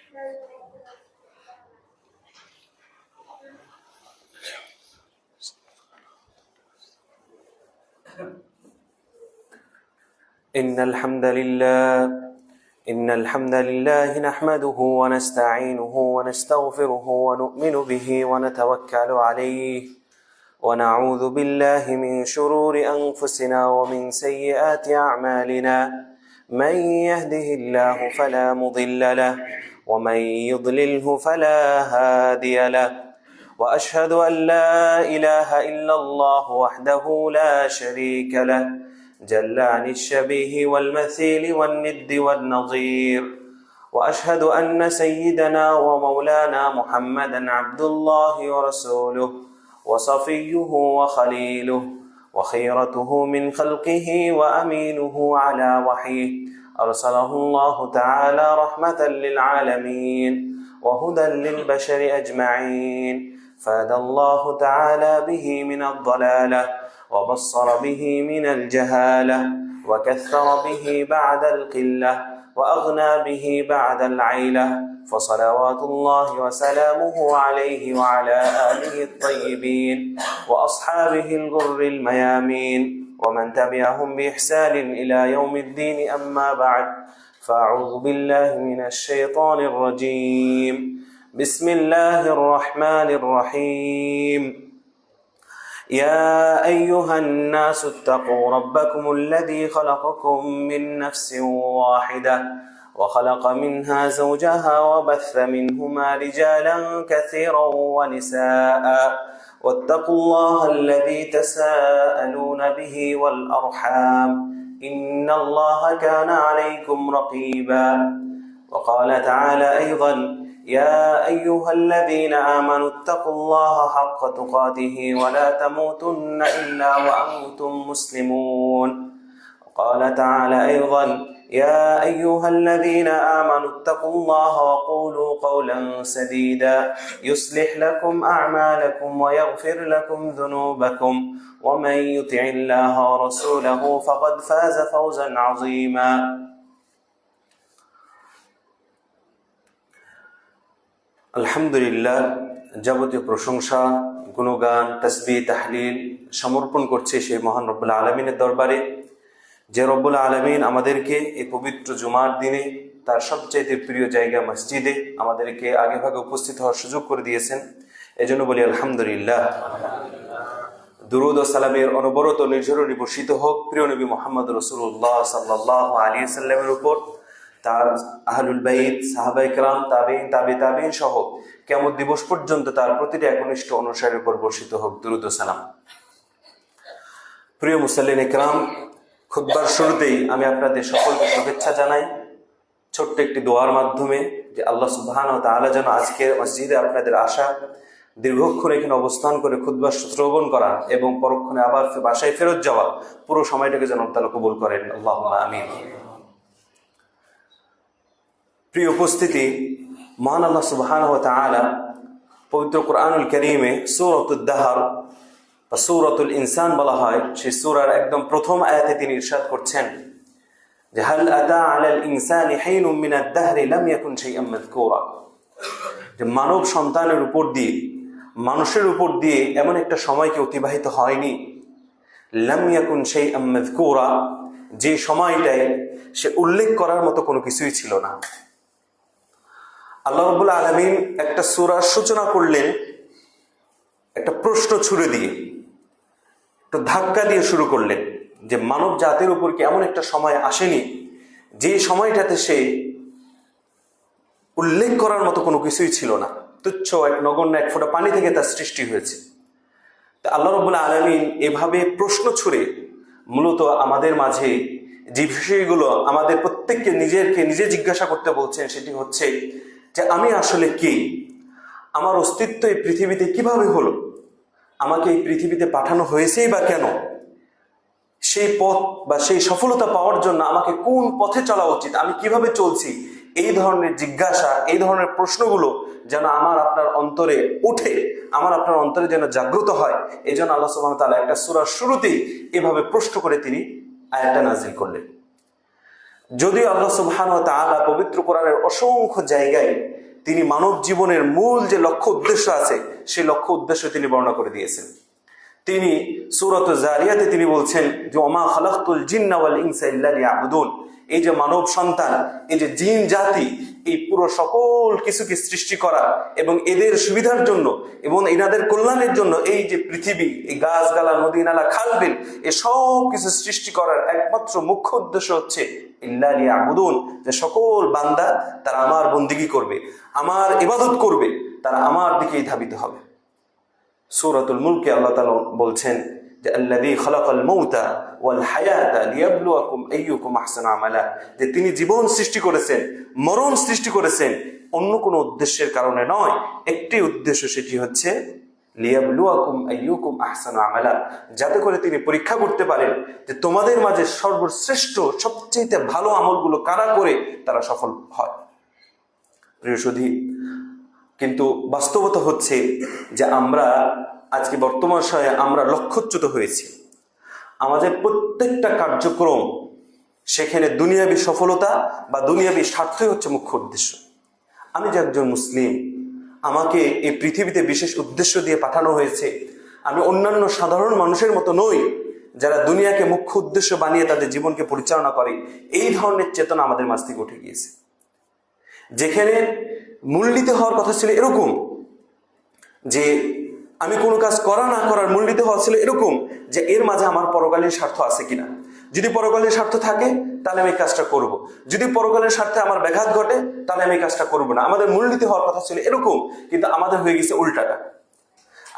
إن الحمد لله نحمده ونستعينه ونستغفره ونؤمن به ونتوكل عليه ونعوذ بالله من شرور أنفسنا ومن سيئات أعمالنا من يهده الله فلا مضل له ومن يضلله فلا هادي له وأشهد أن لا إله إلا الله وحده لا شريك له جل عن الشبيه والمثيل والند والنظير وأشهد أن سيدنا ومولانا محمدا عبد الله ورسوله وصفيه وخليله وخيرته من خلقه وأمينه على وحيه أرسله الله تعالى رحمة للعالمين وهدى للبشر أجمعين فهدى الله تعالى به من الضلالة وبصر به من الجهالة وكثر به بعد القلة وأغنى به بعد العيلة فصلوات الله وسلامه عليه وعلى آله الطيبين وأصحابه الغر الميامين ومن تبعهم بإحسان إلى يوم الدين أما بعد فأعوذ بالله من الشيطان الرجيم بسم الله الرحمن الرحيم يا أيها الناس اتقوا ربكم الذي خلقكم من نفس واحدة وخلق منها زوجها وبث منهما رجالا كثيرا ونساء واتقوا الله الذي تساءلون به والأرحام إن الله كان عليكم رقيبا وقال تعالى أيضا يا أيها الذين آمنوا اتقوا الله حق تقاته ولا تموتن إلا وأنتم مسلمون وقال تعالى أيضا يا أيها الذين آمنوا اتقوا الله وقولوا قولا سديدا يصلح لكم أعمالكم ويغفر لكم ذنوبكم ومن يطع الله ورسوله فقد فاز فوزا عظيما আলহামদুলিল্লাহ, যাবতীয় প্রশংসা, গুণগান, তাসবিহ, তাহলিল সমর্পণ করছে সেই মহান রব্বুল আলামিনের দরবারে, যে রব্বুল আলামিন আমাদেরকে এই পবিত্র জুমার দিনে তার সবচাইতে প্রিয় জায়গা মসজিদে আমাদেরকে আগে ভাগে উপস্থিত হওয়ার সুযোগ করে দিয়েছেন। এজন্য বলি আলহামদুলিল্লাহ। দুরূদ ও সালামের অনবরত নির্ঝরণী বর্ষিত হোক প্রিয় নবী মুহাম্মদ রাসূলুল্লাহ সাল্লাল্লাহু আলাইহি ওয়াসাল্লামের উপর, তার আহলুল বাইত, সাহাবায়ে কেরাম, তাবেঈন, তাবেঈন সহ কিয়ামত দিবস পর্যন্ত তার প্রতিটি একনিষ্ঠ অনুসারীর উপর বর্ষিত হোক দুরূদ ও সালাম। প্রিয় মুসাল্লিন ইকরাম, খুতবার শুরুতেই আমি আপনাদের সকলকে শুভেচ্ছা জানাই ছোট্ট একটি দোয়ার মাধ্যমে, যে আল্লাহ সুবহানাহু ওয়া তাআলা যেন আজকের মসজিদে আপনাদের আসা, দীর্ঘক্ষণ এখানে অবস্থান করে খুতবা শ্রবণ করা এবং পরক্ষণে আবার বাসায় ফেরত যাওয়া পুরো সময়টাকে যেন আল্লাহ তাআলা কবুল করেন, আল্লাহুম্মা আমিন। প্রিয় উপস্থিতি, মহান আল্লাহ সুবহানাহু ওয়া তাআলা পবিত্র কুরআনুল কারীমে সূরাতুদ দাহর বা সূরাতুল ইনসান বলা হয়, সেই সূরার একদম প্রথম আয়াতে তিনি ইরশাদ করছেন যে হাল আতা আলাল ইনসানি হিনুম মিনাদ দাহরি লাম ইয়াকুন শাইআম মাযকুরা, যে মানব সন্তানের উপর দিয়ে, মানুষের উপর দিয়ে এমন একটা সময় কি অতিবাহিত হয়নি, লাম ইয়াকুন শাইআম মাযকুরা, যে সময়টায় সে উল্লেখ করার মতো কোনো কিছুই ছিল না। আল্লাহ রাব্বুল আলামিন একটা সূরার সূচনা করলেন একটা প্রশ্ন ছুড়ে দিয়ে, একটা ধাক্কা দিয়ে শুরু করলেন যে মানব জাতির উপর কি এমন একটা সময় আসেনি যে সময়টাতে সে উল্লেখ করার মতো কোনো কিছুই ছিল না, তুচ্ছ এক নগণ্য এক ফোঁটা পানি থেকে তার সৃষ্টি হয়েছে। তা আল্লাহ রাব্বুল আলামিন এভাবে প্রশ্ন ছুড়ে মূলত আমাদের মাঝে যে বিষয়গুলো আমাদের প্রত্যেককে নিজে জিজ্ঞাসা করতে বলছেন, সেটি হচ্ছে যে আমি আসলে কে, আমার অস্তিত্ব এই পৃথিবীতে কিভাবে হলো, আমাকে এই পৃথিবীতে পাঠানো হয়েছেই বা কেন, সেই পথ বা সেই সফলতা পাওয়ার জন্য আমাকে কোন পথে চলা উচিত, আমি কিভাবে চলছি, এই ধরনের জিজ্ঞাসা, এই ধরনের প্রশ্নগুলো যেন আমার আপনার অন্তরে উঠে, আমার আপনার অন্তরে যেন জাগ্রত হয়। এই জন্য আল্লাহ সুবহানাহু ওয়া তাআলা একটা সূরার শুরুতেই এভাবে প্রশ্ন করে তিনি আয়াতটা নাযিল করলেন। যদিও আল্লাহ সুবহানাহু ওয়া তাআলা পবিত্র কোরআনের অসংখ্য জায়গায় তিনি মানব জীবনের মূল যে লক্ষ্য উদ্দেশ্য আছে সেই লক্ষ্য উদ্দেশ্য তিনি বর্ণনা করে দিয়েছেন। তিনি সূরাতুজ জারিয়াতে তিনি বলছেন যে ওমা খালাকতুল জিন্না ওয়াল ইনসা ইল্লা লিয়াবুদুন, এই যে মানব সন্তান, এই যে জিন জাতি, এই পুরো সকল কিছুকে সৃষ্টি করা এবং এদের সুবিধার জন্য এবং এনাদের কল্যাণের জন্য এই যে পৃথিবী, এই গাছগালা, নদী নালা, খাল বিল, এই সব কিছু সৃষ্টি করার একমাত্র মুখ্য উদ্দেশ্য হচ্ছে ইল্লা লিয়াবুদুন, যে সকল বান্দা তারা আমার বন্দিগি করবে, আমার ইবাদত করবে, তারা আমার দিকেই ধাবিত হবে। সূরাতুল মুলকে আল্লাহ তাআলা বলছেন যে আল্লাযী খালাকাল মাউতা ওয়াল হায়াতা লিয়াবলুয়াকুম আইয়ুকুম আহসানু আমালা, যে তিনি জীবন সৃষ্টি করেছেন, মরণ সৃষ্টি করেছেন অন্য কোনো উদ্দেশ্যের কারণে নয়, একটি উদ্দেশ্য, সেটি হচ্ছে লিয়াবলুয়াকুম আইয়ুকুম আহসানু আমালা, যাতে করে তিনি পরীক্ষা করতে পারেন যে তোমাদের মাঝে সর্বশ্রেষ্ঠ সবচেয়ে ভালো আমলগুলো কারা করে তারা সফল হয়। প্রিয় সুধী, কিন্তু বাস্তবতা হচ্ছে যে আমরা আজকে বর্তমান সময়ে আমরা লক্ষ্যচ্যুত হয়েছি। আমাদের প্রত্যেকটা কার্যক্রম, সেখানে দুনিয়াবী সফলতা বা দুনিয়াবী স্বার্থই হচ্ছে মুখ্য উদ্দেশ্য। আমি যে একজন মুসলিম, আমাকে এই পৃথিবীতে বিশেষ উদ্দেশ্য দিয়ে পাঠানো হয়েছে। আমি অন্যান্য সাধারণ মানুষের মতো নই যারা দুনিয়াকে মুখ্য উদ্দেশ্য বানিয়ে তাদের জীবনকে পরিচালনা করে। এই ধরনের চেতনা আমাদের মাঝ থেকে উঠে গিয়েছে, যেখানে মূল্যিত হওয়ার কথা ছিল এরকম যে আমি কোনো কাজ করা না করার মূল্যিত হওয়া ছিল এরকম যে এর মাঝে আমার পরকালীন স্বার্থ আছে কিনা। যদি পরকালীন স্বার্থ থাকে তাহলে আমি কাজটা করব, যদি পরকালীন স্বার্থে আমার ব্যাঘাত ঘটে তাহলে আমি কাজটা করব না। আমাদের মূল্যিত হওয়ার কথা ছিল এরকম, কিন্তু আমাদের হয়ে গেছে উল্টাটা।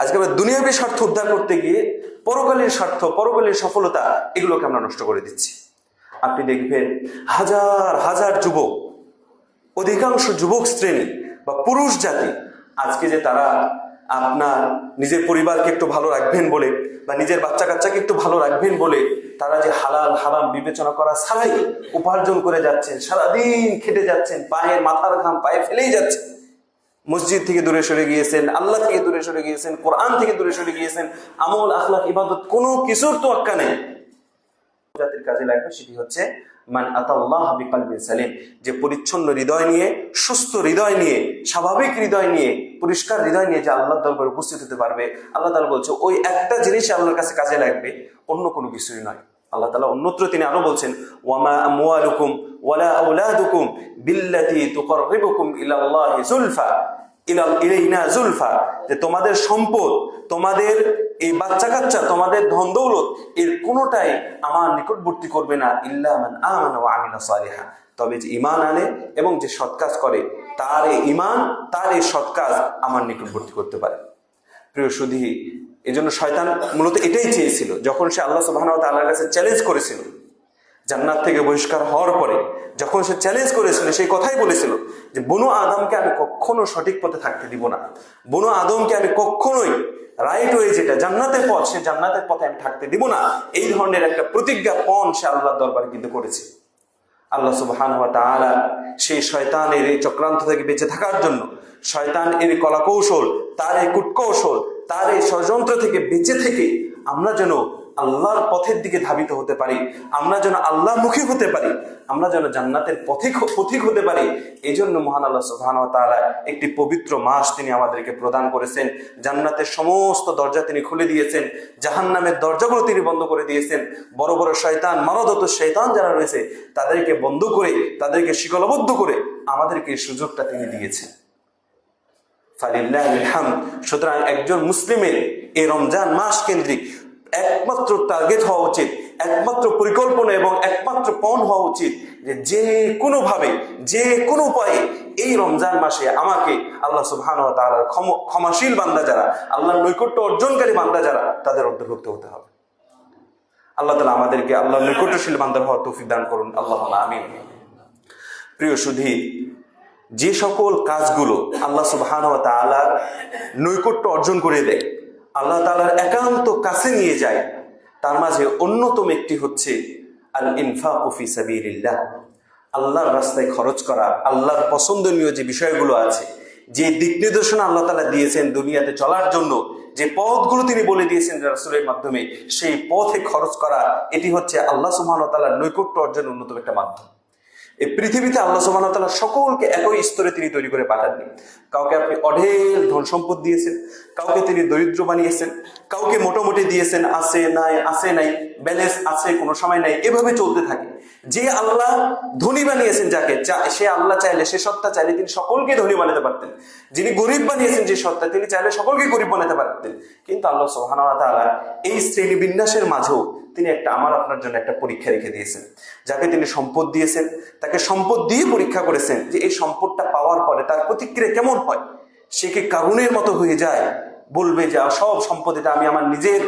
আজকে আমরা দুনিয়াবী স্বার্থ উদ্ধার করতে গিয়ে পরকালীন স্বার্থ, পরকালীন সফলতা, এগুলোকে আমরা নষ্ট করে দিচ্ছি। আপনি দেখবেন হাজার হাজার যুবক, অধিকাংশ যুবক শ্রেণী বা পুরুষ জাতি আজকে যে তারা আপনার নিজের পরিবারকে একটু ভালো রাখবেন বলে বা নিজের বাচ্চা কাচ্চাকে একটু ভালো রাখবেন বলে তারা যে হালাল হারাম বিবেচনা করা ছাড়াই উপার্জন করে যাচ্ছেন, সারাদিন খেটে যাচ্ছেন, পায়ের মাথার ঘাম পায়ে ফেলেই যাচ্ছেন, মসজিদ থেকে দূরে সরে গিয়েছেন, আল্লাহ থেকে দূরে সরে গিয়েছেন, কোরআন থেকে দূরে সরে গিয়েছেন, আমল আখলাক ইবাদত কোনো কিছুর তোয়াক্কা নেই। জাতির কাজে লাগবে সেটি হচ্ছে মান আতাল্লাহ বিকলবিন সালিম, যে পরিচ্ছন্ন হৃদয় নিয়ে, সুস্থ হৃদয় নিয়ে, স্বাভাবিক হৃদয় নিয়ে, পরিষ্কার হৃদয় নিয়ে যে আল্লাহর দরবারে উপস্থিত হতে পারবে। আল্লাহ তাআলা বলছে ওই একটা জিনিস আল্লাহর কাছে কাজে লাগবে, অন্য কোনো কিছুই নয়। আল্লাহ তাআলা অন্যত্র তিনি আরো বলছেন ওয়ামা আমওয়ালুকুম ওয়ালা আওলাদুকুম বিল্লাতী তুকাররিবুকুম ইলাল্লাহি যুলফা ইলাইনা যুলফা, যে তোমাদের সম্পদ, তোমাদের এই বাচ্চা কাচ্চা, তোমাদের ধন দৌলত, এর কোনোটাই আমার নিকটবর্তী করবে না ইল্লা মান আমানা ওয়া আমিলা সালিহা, তবে যে ঈমান আনে এবং যে সৎ কাজ করে তার এই ঈমান, তার এই সৎ কাজ আমার নিকটবর্তী করতে পারে। প্রিয় সুধী, এই জন্য শয়তান মূলত এটাই চেয়েছিল, যখন সে আল্লাহ সুবহানাহু ওয়া তাআলার কাছে চ্যালেঞ্জ করেছিল জান্নাত থেকে বহিষ্কার হওয়ার পরে, যখন সে চ্যালেঞ্জ করেছিল সেই কথাই বলেছিল যে বনু আদমকে আমি কখনো সঠিক পথে থাকতে দিব না, বনু আদমকে আমি কখনোই রাইট ওয়ে যেটা জান্নাতের পথ, সে জান্নাতের পথে আমি থাকতে দিব না। এই ধরনের একটা প্রতিজ্ঞা পণ সে আল্লাহর দরবারে কিন্তু করেছে। আল্লাহ সুবহানাহু ওয়া তাআলা সেই শয়তানের এই চক্রান্ত থেকে বেঁচে থাকার জন্য, শয়তান এর কলাকৌশল, তার এই কূটকৌশল, তার এই ষড়যন্ত্র থেকে বেঁচে থেকে আমরা যেন আল্লাহর পথের দিকে ধাবিত হতে পারি, আমরা যেন আল্লাহমুখী হতে পারি, আমরা যেন জান্নাতের পথিক হতে পারি। এই জন্য মহান আল্লাহ সুবহানাহু ওয়া তাআলা একটি পবিত্র মাস তিনি আমাদেরকে প্রদান করেছেন। জান্নাতের সমস্ত দরজা তিনি খুলে দিয়েছেন, জাহান্নামের দরজাগুলো তিনি বন্ধ করে দিয়েছেন। বড় বড় শয়তান, মারদত শয়তান যারা রয়েছে তাদেরকে বন্ধ করে, তাদেরকে শিকলবদ্ধ করে আমাদেরকে এই সুযোগটা তিনি দিয়েছেন। ফালিল্লাহিল হামদ। সুতরাং একজন মুসলিমের এই রমজান মাস কেন্দ্রিক একমাত্র টার্গেট হওয়া উচিত, একমাত্র পরিকল্পনা এবং একমাত্র পণ হওয়া উচিত যে কোনোভাবে, যে কোনো উপায়ে এই রমজান মাসে আমাকে আল্লাহ সুবহানাহু ওয়া তাআলার ক্ষমাশীল বান্দা যারা, আল্লাহর নৈকট্য অর্জনকারী বান্দা যারা, তাদের অন্তর্ভুক্ত হতে হবে। আল্লাহ তাআলা আমাদেরকে আল্লাহর নৈকট্যশীল বান্দার হওয়ার তৌফিক দান করুন, আল্লাহুম্মা আমিন। প্রিয় সুধী, যে সকল কাজগুলো আল্লাহ সুবহানাহু ওয়া তাআলার নৈকট্য অর্জন করে দেয়, আল্লাহ তাআলার একান্ত কাছে নিয়ে যায়, তার মাঝে অন্যতম একটি হচ্ছে আল ইনফাকু ফি সাবিলিল্লাহ, আল্লাহর রাস্তায় খরচ করা। আল্লাহর পছন্দনীয় যে বিষয়গুলো আছে, যে দিক নির্দেশনা আল্লাহ তাআলা দিয়েছেন দুনিয়াতে চলার জন্য, যে পথগুলো তিনি বলে দিয়েছেন রাসূলের মাধ্যমে, সেই পথে খরচ করা, এটি হচ্ছে আল্লাহ সুবহানাহু ওয়া তাআলার নৈকট্য অর্জনের অন্যতম একটা মাধ্যম। এই পৃথিবীতে আল্লাহ সুবহানাহু ওয়া তাআলা সকলকে একই স্তরে তিনি তৈরি করে পাঠাননি। কাউকে আপনি অঢেল ধন সম্পদ দিয়েছেন, কাউকে তিনি দরিদ্র বানিয়েছেন, কাউকে মোটামুটি দিয়েছেন, আছে নাই, ব্যালেন্স আছে কোনো সময় নাই, এভাবে চলতে থাকে। যে আল্লাহ ধনী বানিয়েছেন যাকে, সে আল্লাহ চাইলে, সে সত্তা চাইলে তিনি সকলকে ধনী বানাতে পারতেন। যিনি গরিব বানিয়েছেন যে সত্তা, তিনি চাইলে সকলকে গরিব বানাতে পারতেন। কিন্তু আল্লাহ সুবহানাহু ওয়া তাআলা এই শ্রেণী বিন্যাসের মাঝেও তিনি আমার আপনার জন্য একটা পরীক্ষা রেখে দিয়েছেন। যাকে তিনি সম্পদ দিয়েছেন, তাকে সম্পদ দিয়ে পরীক্ষা করেছেন যে এই সম্পদটা পাওয়ার পরে তার প্রতিক্রিয়া কেমন হয়। সে কি কারুনের মতো হয়ে যায়, বলবে যে সব সম্পদ এটা আমি আমার নিজের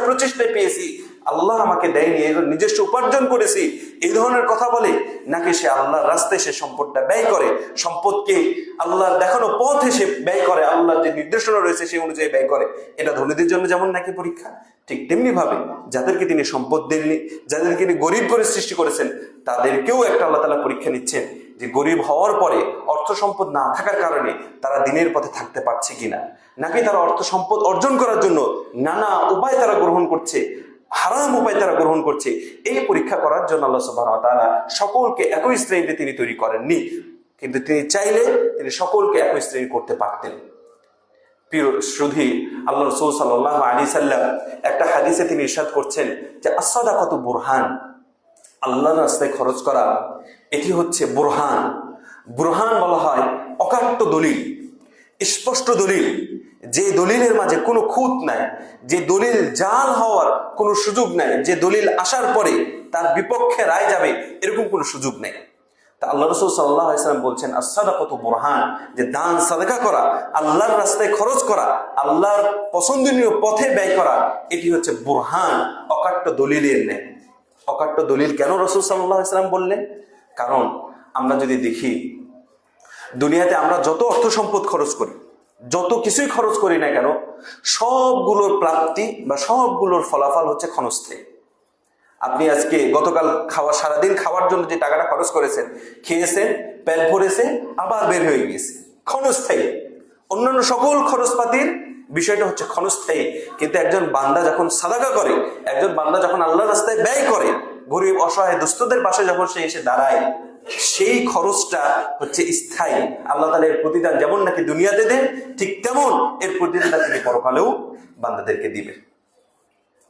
প্রচেষ্টায় পেয়েছি, আল্লাহ আমাকে দেয়নি, নিজস্ব উপার্জন করেছি, এই ধরনের কথা বলে, নাকি সে আল্লাহর রাস্তায় সে সম্পদটা ব্যয় করে, সম্পদকে আল্লাহর দেখানো পথে সে ব্যয় করে, আল্লাহর যে নির্দেশনা রয়েছে সেই অনুযায়ী ব্যয় করে। এটা ধনীদের জন্য যেমন নাকি পরীক্ষা, ঠিক তেমনি ভাবে যাদেরকে তিনি সম্পদ দেননি, যাদেরকে তিনি গরিব করে সৃষ্টি করেছেন, তাদেরকেও একটা আল্লাহ তাআলা পরীক্ষা নিচ্ছেন যে গরিব হওয়ার পরে অর্থ সম্পদ না থাকার কারণে তারা দিনের পথে থাকতে পারছে কিনা, নাকি তারা অর্থ সম্পদ অর্জন করার জন্য নানা উপায় তারা গ্রহণ করছে, হারাম উপায় তারা গ্রহণ করছে। এই পরীক্ষা করার জন্য আল্লাহ সুবহানাহু ওয়া তাআলা সকলকে একই শ্রেণীতে তিনি তৈরি করেননি, কিন্তু তিনি চাইলে তিনি সকলকে একই শ্রেণী করতে পারতেন। প্রিয় সুধী, আল্লাহ রাসূল সাল্লাল্লাহু আলাইহি সাল্লাম একটা হাদিসে তিনি ইরশাদ করছেন যে as-সাদাকাতু বুরহান, আল্লাহর রাস্তায় খরচ করা এটি হচ্ছে বুরহান। বুরহান বলা হয় অকাট্য দলিল, স্পষ্ট দলিল, যে দলিলের মাঝে কোনো খুঁত নাই, যে দলিল জাল হওয়ার কোনো সুযোগ নাই, যে দলিল আসার পরে তার বিপক্ষে রায় যাবে এরকম কোনো সুযোগ নেই। তা আল্লাহ রাসূল সাল্লাল্লাহু আলাইহি ওয়াসাল্লাম বলছেন as-সাদাকাতু বুরহান, যে দান সাদাকা করা, আল্লাহর রাস্তায় খরচ করা, আল্লাহর পছন্দনীয় পথে ব্যয় করা, এটি হচ্ছে বুরহান, অকাট্য দলিলের ন্যায়। অকাট্য দলিল কেন রাসূল সাল্লাল্লাহু আলাইহি ওয়াসাল্লাম বললেন? কারণ আমরা যদি দেখি দুনিয়াতে আমরা যত অর্থ সম্পদ খরচ করি, যত কিছুই খরচ করি না কেন, সবগুলোর প্রাপ্তি বা সবগুলোর ফলাফল হচ্ছে ক্ষণস্থায়ী। আপনি আজকে গতকাল সারাদিন খাওয়ার জন্য যে টাকাটা খরচ করেছেন, খেয়েছেন, পেট ভরেছে, আবার বের হয়ে গিয়েছে, ক্ষণস্থায়ী। অন্যান্য সকল খরচপাতির বিষয়টা হচ্ছে ক্ষণস্থায়ী। কিন্তু একজন বান্দা যখন সাদাকা করে, একজন বান্দা যখন আল্লাহর রাস্তায় ব্যয় করে, গরিব অসহায় দুস্থদের পাশে যখন সে এসে দাঁড়ায়, সেই খরচটা হচ্ছে স্থায়ী। আল্লাহ তাআলা এর প্রতিদান যেমন নাকি দুনিয়াতে দেন, ঠিক তেমন এর প্রতিদান তিনি পরকালেও বান্দাদেরকে দিবেন।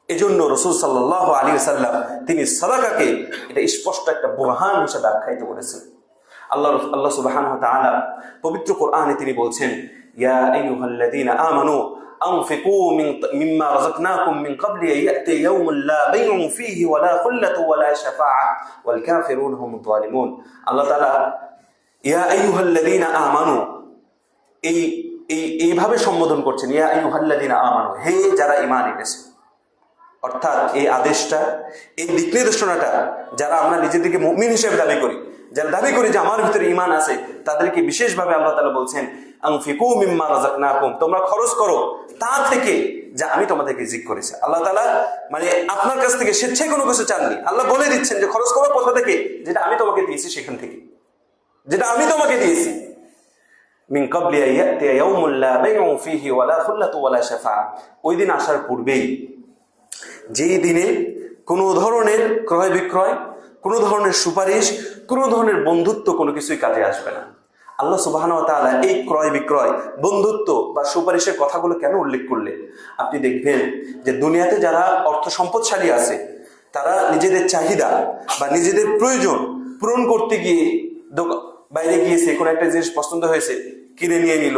এজন্য রাসূল সাল্লাল্লাহু আলাইহি ওয়াসাল্লাম তিনি সাদাকাকে এটা স্পষ্ট একটা বুরহান হিসেবে আখ্যায়িত করেছেন। আল্লাহ সুবহানাহু ওয়া তাআলা পবিত্র কোরআনে তিনি বলছেন, ইয়া আইয়ুহাল্লাযীনা আমানু আনফিকু মিম্মা রাযাকনাকুম মিন ক্বাবলি আন ইয়াতি ইয়াউমুন লা বাইউন ফীহি ওয়ালা খুল্লাতু ওয়ালা শাফাআহ ওয়াল কাফিরুনা হুমুয যালিমুন। আল্লাহ তাআলা ইয়া আইয়ুহাল্লাযীনা আমানু এইভাবে সম্বোধন করছেন, ইয়া আইয়ুহাল্লাযীনা আমানু, হে যারা ঈমান এনেছে। অর্থাৎ এই আদেশটা, এই দিক নির্দেশনাটা যারা আমরা নিজেদেরকে মুমিন হিসেবে দাবি করি, যারা দাবি করি যে আমার ভিতরে ঈমান আছে, তাদেরকে বিশেষভাবে আল্লাহ তাআলা বলছেন আনফিকু মিম্মা রাযাকনাকুম, তোমরা খরচ করো তা থেকে যা আমি তোমাদেরকে রিজিক করেছি। আল্লাহ তাআলা মানে আপনার কাছ থেকে স্বেচ্ছায় কোনো কিছু চাননি, আল্লাহ বলে দিচ্ছেন যে খরচ করো কোথা থেকে, যেটা আমি তোমাকে দিয়েছি সেখান থেকে, যেটা আমি তোমাকে দিয়েছি। মিন ক্বাবলি আন ইয়াতি ইয়াউমুন লা বাইউন ফীহি ওয়ালা খুল্লাতু ওয়ালা শাফাআহ, ওই দিন আসার পূর্বেই, যেই দিনে কোনো ধরনের ক্রয় বিক্রয়, কোনো ধরনের সুপারিশ, কোনো ধরনের বন্ধুত্ব কোনো কিছুই কাজে আসবে না। আল্লাহ সুবহানাহু ওয়া তাআলা এই ক্রয় বিক্রয়, বন্ধুত্ব বা সুপারিশের কথাগুলো কেন উল্লেখ করলেন? আপনি দেখবেন যে দুনিয়াতে যারা অর্থ সম্পদশালী আছে, তারা নিজেদের চাহিদা বা নিজেদের প্রয়োজন পূরণ করতে গিয়ে বাইরে গিয়েছে, কোনো একটা জিনিস পছন্দ হয়েছে, কিনে নিয়ে নিল,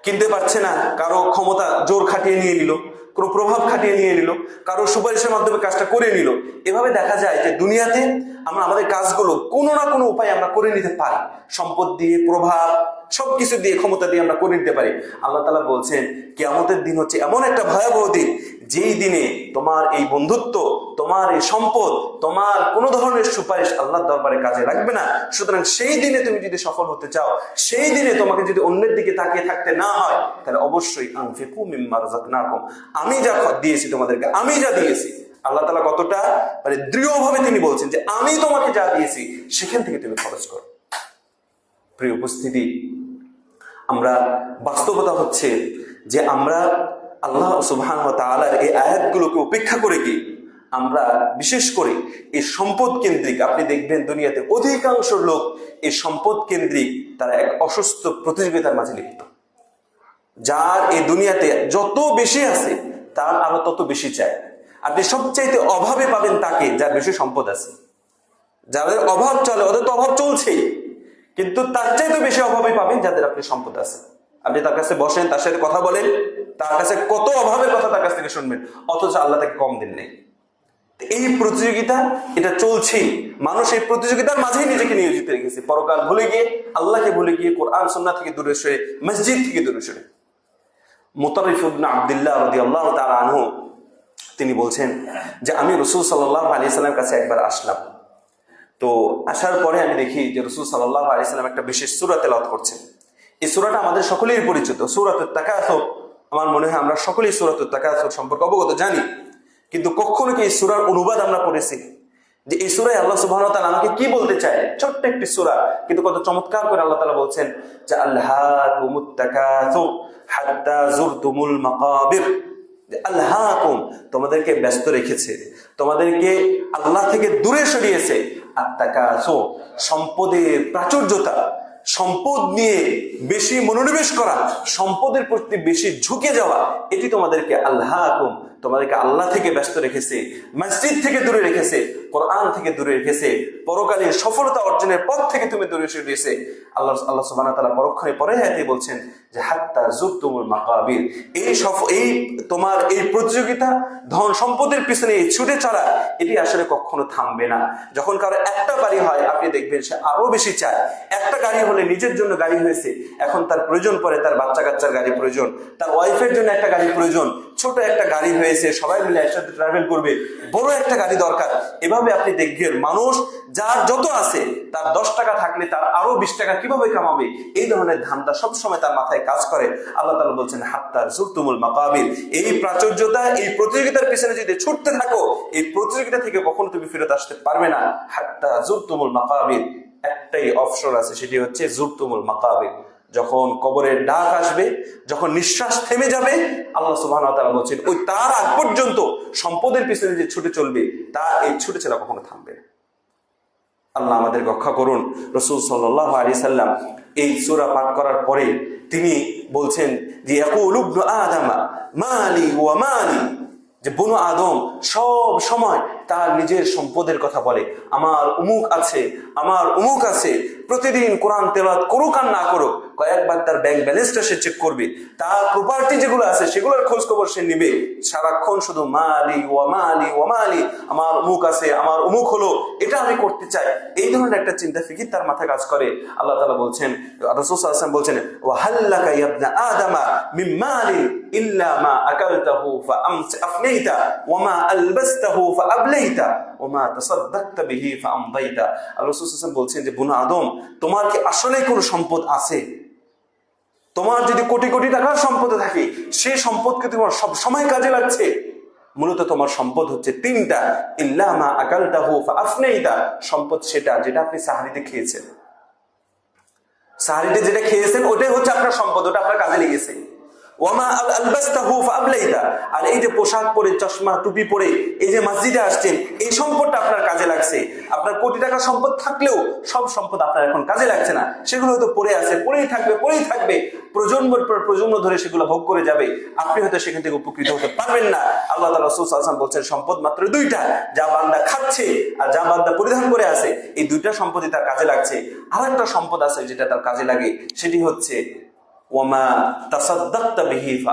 কিনতে পারছে না, কারো ক্ষমতা জোর খাটিয়ে নিয়ে নিল, কোনো প্রভাব খাটিয়ে নিয়ে নিল, কারো সুপারিশের মাধ্যমে কাজটা করে নিল। এভাবে দেখা যায় যে দুনিয়াতে আমরা আমাদের কাজগুলো কোনো না কোনো উপায়ে আমরা করে নিতে পারি, সম্পদ দিয়ে, প্রভাব, সবকিছু দিয়ে, ক্ষমতা দিয়ে আমরা করে নিতে পারি। আল্লাহ তাআলা বলছেন কিয়ামতের দিন হচ্ছে এমন একটা ভয়াবহ দিন, যেই দিনে তোমার এই বন্ধুত্ব, তোমার এই সম্পদ, তোমার কোনো ধরনের সুপারিশ আল্লাহর দরবারে কাজে লাগবে না। সুতরাং সেই দিনে তুমি যদি সফল হতে চাও, সেই দিনে তোমাকে যদি অন্যের দিকে তাকিয়ে থাকতে না হয়, তাহলে অবশ্যই আনফিকু মিম্মা রাযাকনাকুম, আমি যা দিয়েছি তোমাদেরকে, আমি যা দিয়েছি, আল্লাহ তাআলা কতটা মানে দৃঢ়ভাবে তিনি বলছেন যে আমি তোমাকে যা দিয়েছি সেখান থেকে তুমি খরচ করো। প্রিয় উপস্থিতি, আমরা বাস্তবতা হচ্ছে যে আমরা আল্লাহ সুবহানাহু ওয়া তাআলার এই আয়াতগুলোকে উপেক্ষা করে কি আমরা বিশেষ করে এই সম্পদ কেন্দ্রিক, আপনি দেখবেন দুনিয়াতে অধিকাংশ লোক এই সম্পদ কেন্দ্রিক তারা এক অসুস্থ প্রতিযোগিতার মাঝে লিপ্ত। যার এই দুনিয়াতে যত বেশি আছে তার আরো তত বেশি চায়। আপনি সবচাইতে অভাবে পাবেন তাকে যার বেশি সম্পদ আছে। যাদের অভাব চলে ওদের তো অভাব চলছেই, কিন্তু তার চাইতে বেশি অভাবে পাবেন যাদের আপনি সম্পদ আছে। আপনি তার কাছে বসেন, তার সাথে কথা বলেন, তার কাছে কত অভাবের কথা তার কাছ থেকে শুনবেন, অথচ আল্লাহ তাকে কম দিন নেই। এই প্রতিযোগিতা এটা চলছেই। মানুষ এই প্রতিযোগিতার মাঝেই নিজেকে নিয়োজিত রেখেছে, পরকাল ভুলে গিয়ে, আল্লাহকে ভুলে গিয়ে, কোরআন সুন্নাহ থেকে দূরে সরে, মসজিদ থেকে দূরে সরে। মুতারিফ ইবনে আব্দুল্লাহ রাদিয়াল্লাহু তাআলা আনহু তিনি বলছেন যে আমি রাসূল সাল্লাল্লাহু আলাইহি সাল্লামের কাছে একবার আসলাম। তো আসার পরে আমি দেখি যে রাসূল সাল্লাল্লাহু আলাইহি সাল্লাম একটা বিশেষ সূরা তেলাওয়াত করছেন। এই সূরাটা আমাদের সকলেরই পরিচিত, সূরাতুত তাকাসুর। আমার মনে হয় আমরা সকলেই সূরাতুত তাকাসুর সম্পর্কে অবগত জানি, কিন্তু কখনো কি এই সূরার অনুবাদ আমরা পড়েছি যে এই সূরায় আল্লাহ সুবহানাহু ওয়া তাআলা আমাকে কি বলতে চায়? ছোট্ট একটি সূরা, কিন্তু কত চমৎকার করে আল্লাহ তাআলা বলছেন যে আলহাকুমুত তাকাসুর হাত্তা যুরতুমুল মাকাবির। আল্লাহকুম, তোমাদেরকে ব্যস্ত রেখেছে, তোমাদেরকে আল্লাহ থেকে দূরে সরিয়েছে। আর তাকাসুর, সম্পদের প্রাচুর্যতা, সম্পদ নিয়ে বেশি মনোনিবেশ করা, সম্পদের প্রতি বেশি ঝুঁকে যাওয়া, এটি তোমাদেরকে আল্লাহকুম, তোমাদেরকে আল্লাহ থেকে ব্যস্ত রেখেছে, মসজিদ থেকে দূরে রেখেছে, কোরআন থেকে দূরে রেখেছে, পরকালীন সফলতা অর্জনের পথ থেকে তুমি দূরে সরিয়েছে। আল্লাহ সুবহানাহু ওয়া তাআলা পরক্ষণে পরে আয়াতে বলছেন যে হাত্তা যুরতুমুল মাকাবির। এই তোমার এই প্রতিযোগিতা, ধন সম্পদের পিছনে এই ছুটে চলা, এটি আসলে কখনো থামবে না। যখন কারো একটা বাড়ি হয় আপনি দেখবেন সে আরো বেশি চায়। একটা গাড়ি হলে নিজের জন্য গাড়ি হয়েছে, এখন তার প্রয়োজন পড়ে তার বাচ্চা কাচ্চার গাড়ি প্রয়োজন, তার ওয়াইফের জন্য একটা গাড়ি প্রয়োজন, ছোট একটা গাড়ি হয়েছে, সবাই মিলে একসাথে ট্রাভেল করবে, বড় একটা গাড়ি দরকার। এভাবে আপনি দেখবেন মানুষ যার যত আছে, তার 10 টাকা থাকলে তার আরো 20 টাকা কিভাবে কামাবে, এই ধরনের ধান্দা সবসময় তার মাথায় কাজ করে। আল্লাহ তাআলা বলছেন হাত্তা যুরতুমুল মাকাবির। এই প্রাচুর্যতা, এই প্রতিযোগিতার পিছনে যদি ছুটতে থাকো, এই প্রতিযোগিতা থেকে কখনো তুমি ফেরত আসতে পারবে না। হাত্তা যুরতুমুল মাকাবির। একটাই অপশন আছে, সেটি হচ্ছে যুরতুমুল মাকাবির। যখন কবরের ডাক আসবে, যখন নিঃশ্বাস থেমে যাবে, আল্লাহ সুবহানাহু ওয়া তাআলা বলছেন ওই তার আগ পর্যন্ত সম্পদের পিছনে যে ছুটে চলবে, তা এই ছুটে চলা কখনো থামবে না। আল্লাহ আমাদের রক্ষা করুন। রাসূল সাল্লাল্লাহু আলাইহি সাল্লাম এই সূরা পাঠ করার পরে তিনি বলছেন যে ইয়াকুলু ইবনু আদামা মালি ওয়া মালি, যে বনু আদম সব সময় তার নিজের সম্পদের কথা বলে, আমার অমুক আছে, আমার অমুক আছে। প্রতিদিন কোরআন তেলাওয়াত করুক আর না করুক, কয়েকবার তার ব্যাংক ব্যালেন্সটা সে চেক করবে, তার প্রপার্টি যেগুলো আছে সেগুলোর খোঁজ খবর সে নিবে। সারাক্ষণ শুধু মালি ওয়া মালি ওয়া মালি, আমার অমুক আছে, আমার অমুক হলো, এটা আমি করতে চাই, এই ধরনের একটা চিন্তা ফিকির তার মাথায় কাজ করে। আল্লাহ তাআলা বলছেন, রাসূল সাল্লাল্লাহু আলাইহি ওয়াসাল্লাম বলছেন ওয়া হাল্লাকা ইয়া ইবনা আদামা মিন মালি ইল্লা মা আকালতাহু ফা আফনাইতা ওয়া মা আলবাসতাহু ফা আবলাইতা ওয়া মা তাসাদদাকতা বিহি ফা আমদাইতা। আল্লাহ রাসূল সাল্লাল্লাহু আলাইহি ওয়াসাল্লাম বলছেন যে বনু আদম, তোমার কি আসলে কোনো সম্পদ আছে? তোমার যদি কোটি কোটি টাকার সম্পদ থাকে, সেই সম্পদকে তোমার সব সময় কাজে লাগছে। মূলত তোমার সম্পদ হচ্ছে 3টা। ইল্লা মা আকালতাহু ফা আফনাইতা, সম্পদ সেটা যেটা আপনি সাহরিতে খেয়েছেন। সাহরিতে যেটা খেয়েছেন ওটাই হচ্ছে আপনার সম্পদ, ওটা আপনার কাজে লেগেছে। ওয়ামা আলবাসতাহু ফাআবলাইতা, আর এই যে পোশাক পরে, চশমা টুপি পরে এই যে মসজিদে আসছেন, এই সম্পদটা আপনার কাজে লাগছে। আপনার কোটি টাকা সম্পদ থাকলেও সব সম্পদ আপনার এখন কাজে লাগছে না, সেগুলো হয়তো পড়ে আছে, পড়েই থাকবে, প্রজন্মের পর প্রজন্ম ধরে সেগুলো ভোগ করে যাবে, আপনি হয়তো সেখান থেকে উপকৃত হতে পারবেন না। আল্লাহ তাআলা রাসূল সাল্লাল্লাহু আলাইহি ওয়াসাল্লাম বলছেন সম্পদ মাত্র 2টা, যা বান্দা খাচ্ছে আর যা বান্দা পরিধান করে আছে, এই 2টা সম্পদই তার কাজে লাগছে। আর একটা সম্পদ আছে যেটা তার কাজে লাগে, সেটি হচ্ছে ওয়ামা তাসাদদাকতা বিহি ফা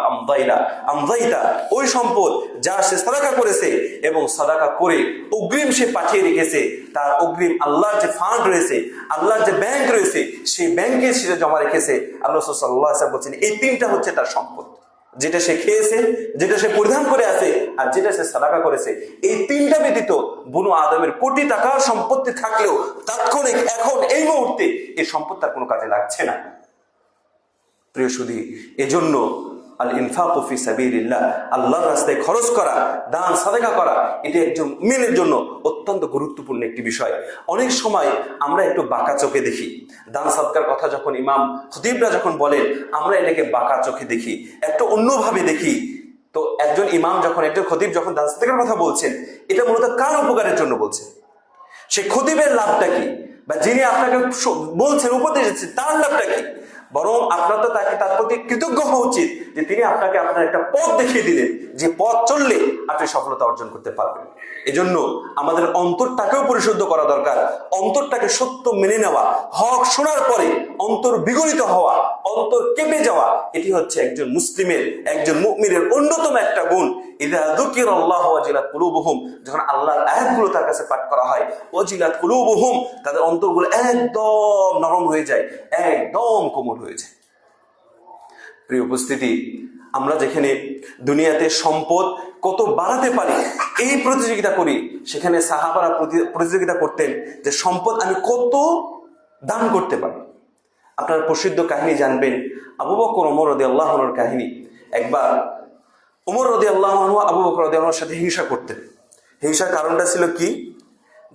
আমদাইতা, ওই সম্পদ যা সে সাদাকা করেছে এবং সাদাকা করে অগ্রিম সে পাঠিয়ে রেখেছে, তার অগ্রিম আল্লাহর যে ফান্ড রয়েছে, আল্লাহর যে ব্যাংক রয়েছে, সেই ব্যাংকে সে জমা রেখেছে। আল্লাহ সাল্লাল্লাহু আলাইহি ওয়াসাল্লাম বলছেন এই 3টা হচ্ছে তার সম্পদ, যেটা সে খেয়েছে, যেটা সে পরিধান করে আছে, আর যেটা সে সাদাকা করেছে। এই 3টা ব্যতীত বনু আদমের কোটি টাকার সম্পত্তি থাকলেও তাৎক্ষণিক এখন এই মুহূর্তে এই সম্পদ তার কোনো কাজে লাগছে না। প্রিয় সুধী, এজন্য আল ইনফাকু ফি সাবিলিল্লাহ, আল্লাহর রাস্তায় খরচ করা, দান সাদাকা করা, এটা একজন মুমিনের জন্য অত্যন্ত গুরুত্বপূর্ণ একটি বিষয়। অনেক সময় আমরা একটু বাঁকা চোখে দেখি দান সাদকার কথা, যখন ইমাম খতিবরা যখন বলেন আমরা এটাকে বাঁকা চোখে দেখি, একটা অন্যভাবে দেখি। তো একজন ইমাম যখন, একজন খতিব যখন দান সাদাকার কথা বলছেন, এটা মূলত কার উপকারের জন্য বলছেন? সে খতিবের লাভটা কি, বা যিনি আপনাকে বলছেন, উপদেশ দিচ্ছেন, তার লাভটা কি? বরং আপনার তো তার প্রতি কৃতজ্ঞ হওয়া উচিত যে তিনি আপনাকে আপনার একটা পথ দেখিয়ে দিলেন, যে পথ চললে আপনি সফলতা অর্জন করতে পারবেন। এজন্য আমাদের অন্তরটাকেও পরিশুদ্ধ করা দরকার। অন্তরটাকে সত্য মেনে নেওয়া, হক শোনার পরে অন্তর বিগলিত হওয়া, অন্তর কেঁপে যাওয়া, এটি হচ্ছে একজন মুসলিমের, একজন মুমিনের অন্যতম একটা গুণ। ইযা যুকিরাল্লাহু ওয়াজিলাত কুলুবুহুম, যখন আল্লাহর আয়াতগুলো তার কাছে পাঠ করা হয়, ওয়াজিলাত কুলুবুহুম, তাদের অন্তরগুলো একদম নরম হয়ে যায়, একদম কোমল হয়ে যায়। প্রিয় উপস্থিতি, আমরা যেখানে দুনিয়াতে সম্পদ কত বাড়াতে পারি এই প্রতিযোগিতা করি, সেখানে সাহাবারা প্রতিযোগিতা করতেন যে সম্পদ আমি কত দান করতে পারি। আপনার প্রসিদ্ধ কাহিনী জানবেন, আবু বকর ওমর রাদিয়াল্লাহু আনহুর কাহিনী। একবার ওমর রাদিয়াল্লাহু আনহু আবু বকর রাদিয়াল্লাহু আনহুর সাথে হিংসা করতেন। হিংসার কারণটা ছিল কি,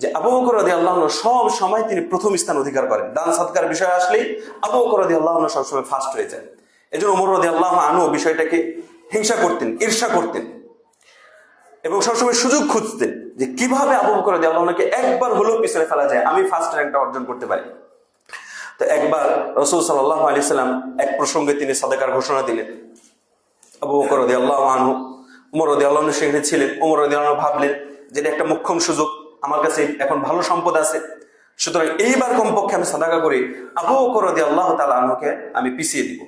যে আবু বকর রাদিয়াল্লাহু আনহু সব সময় তিনি প্রথম স্থান অধিকার করেন। দান সাদকার বিষয় আসলেই আবু বকর রাদিয়াল্লাহু আনহু সবসময় ফার্স্ট হয়ে যায়। এজন্য ওমর রাদিয়াল্লাহু আনহু বিষয়টাকে হিংসা করতেন, ঈর্ষা করতেন, এবং সবসময় সুযোগ খুঁজতেন যে কিভাবে আবু বকর রাদিয়াল্লাহু আনহুকে একবার হলেও পিছনে ফেলা যায়, আমি ফার্স্ট র্যাঙ্কটা অর্জন করতে পারি। তো একবার রাসূল সাল্লাল্লাহু আলাইহি সাল্লাম এক প্রসঙ্গে তিনি সাদাকার ঘোষণা দিলেন। আবু বকর রাদিয়াল্লাহু আনহু, ওমর রাদিয়াল্লাহু আনহু সেখানে ছিলেন। ওমর রাদিয়াল্লাহু আনহু ভাবলেন যে এটা একটা মোক্ষম সুযোগ, আমার কাছে এখন ভালো সম্পদ আছে, সুতরাং এইবার কমপক্ষে আমি সাদাকা করে আবু বকর রাদিয়াল্লাহু তাআলা আনহুকে আমি পিছিয়ে দিব।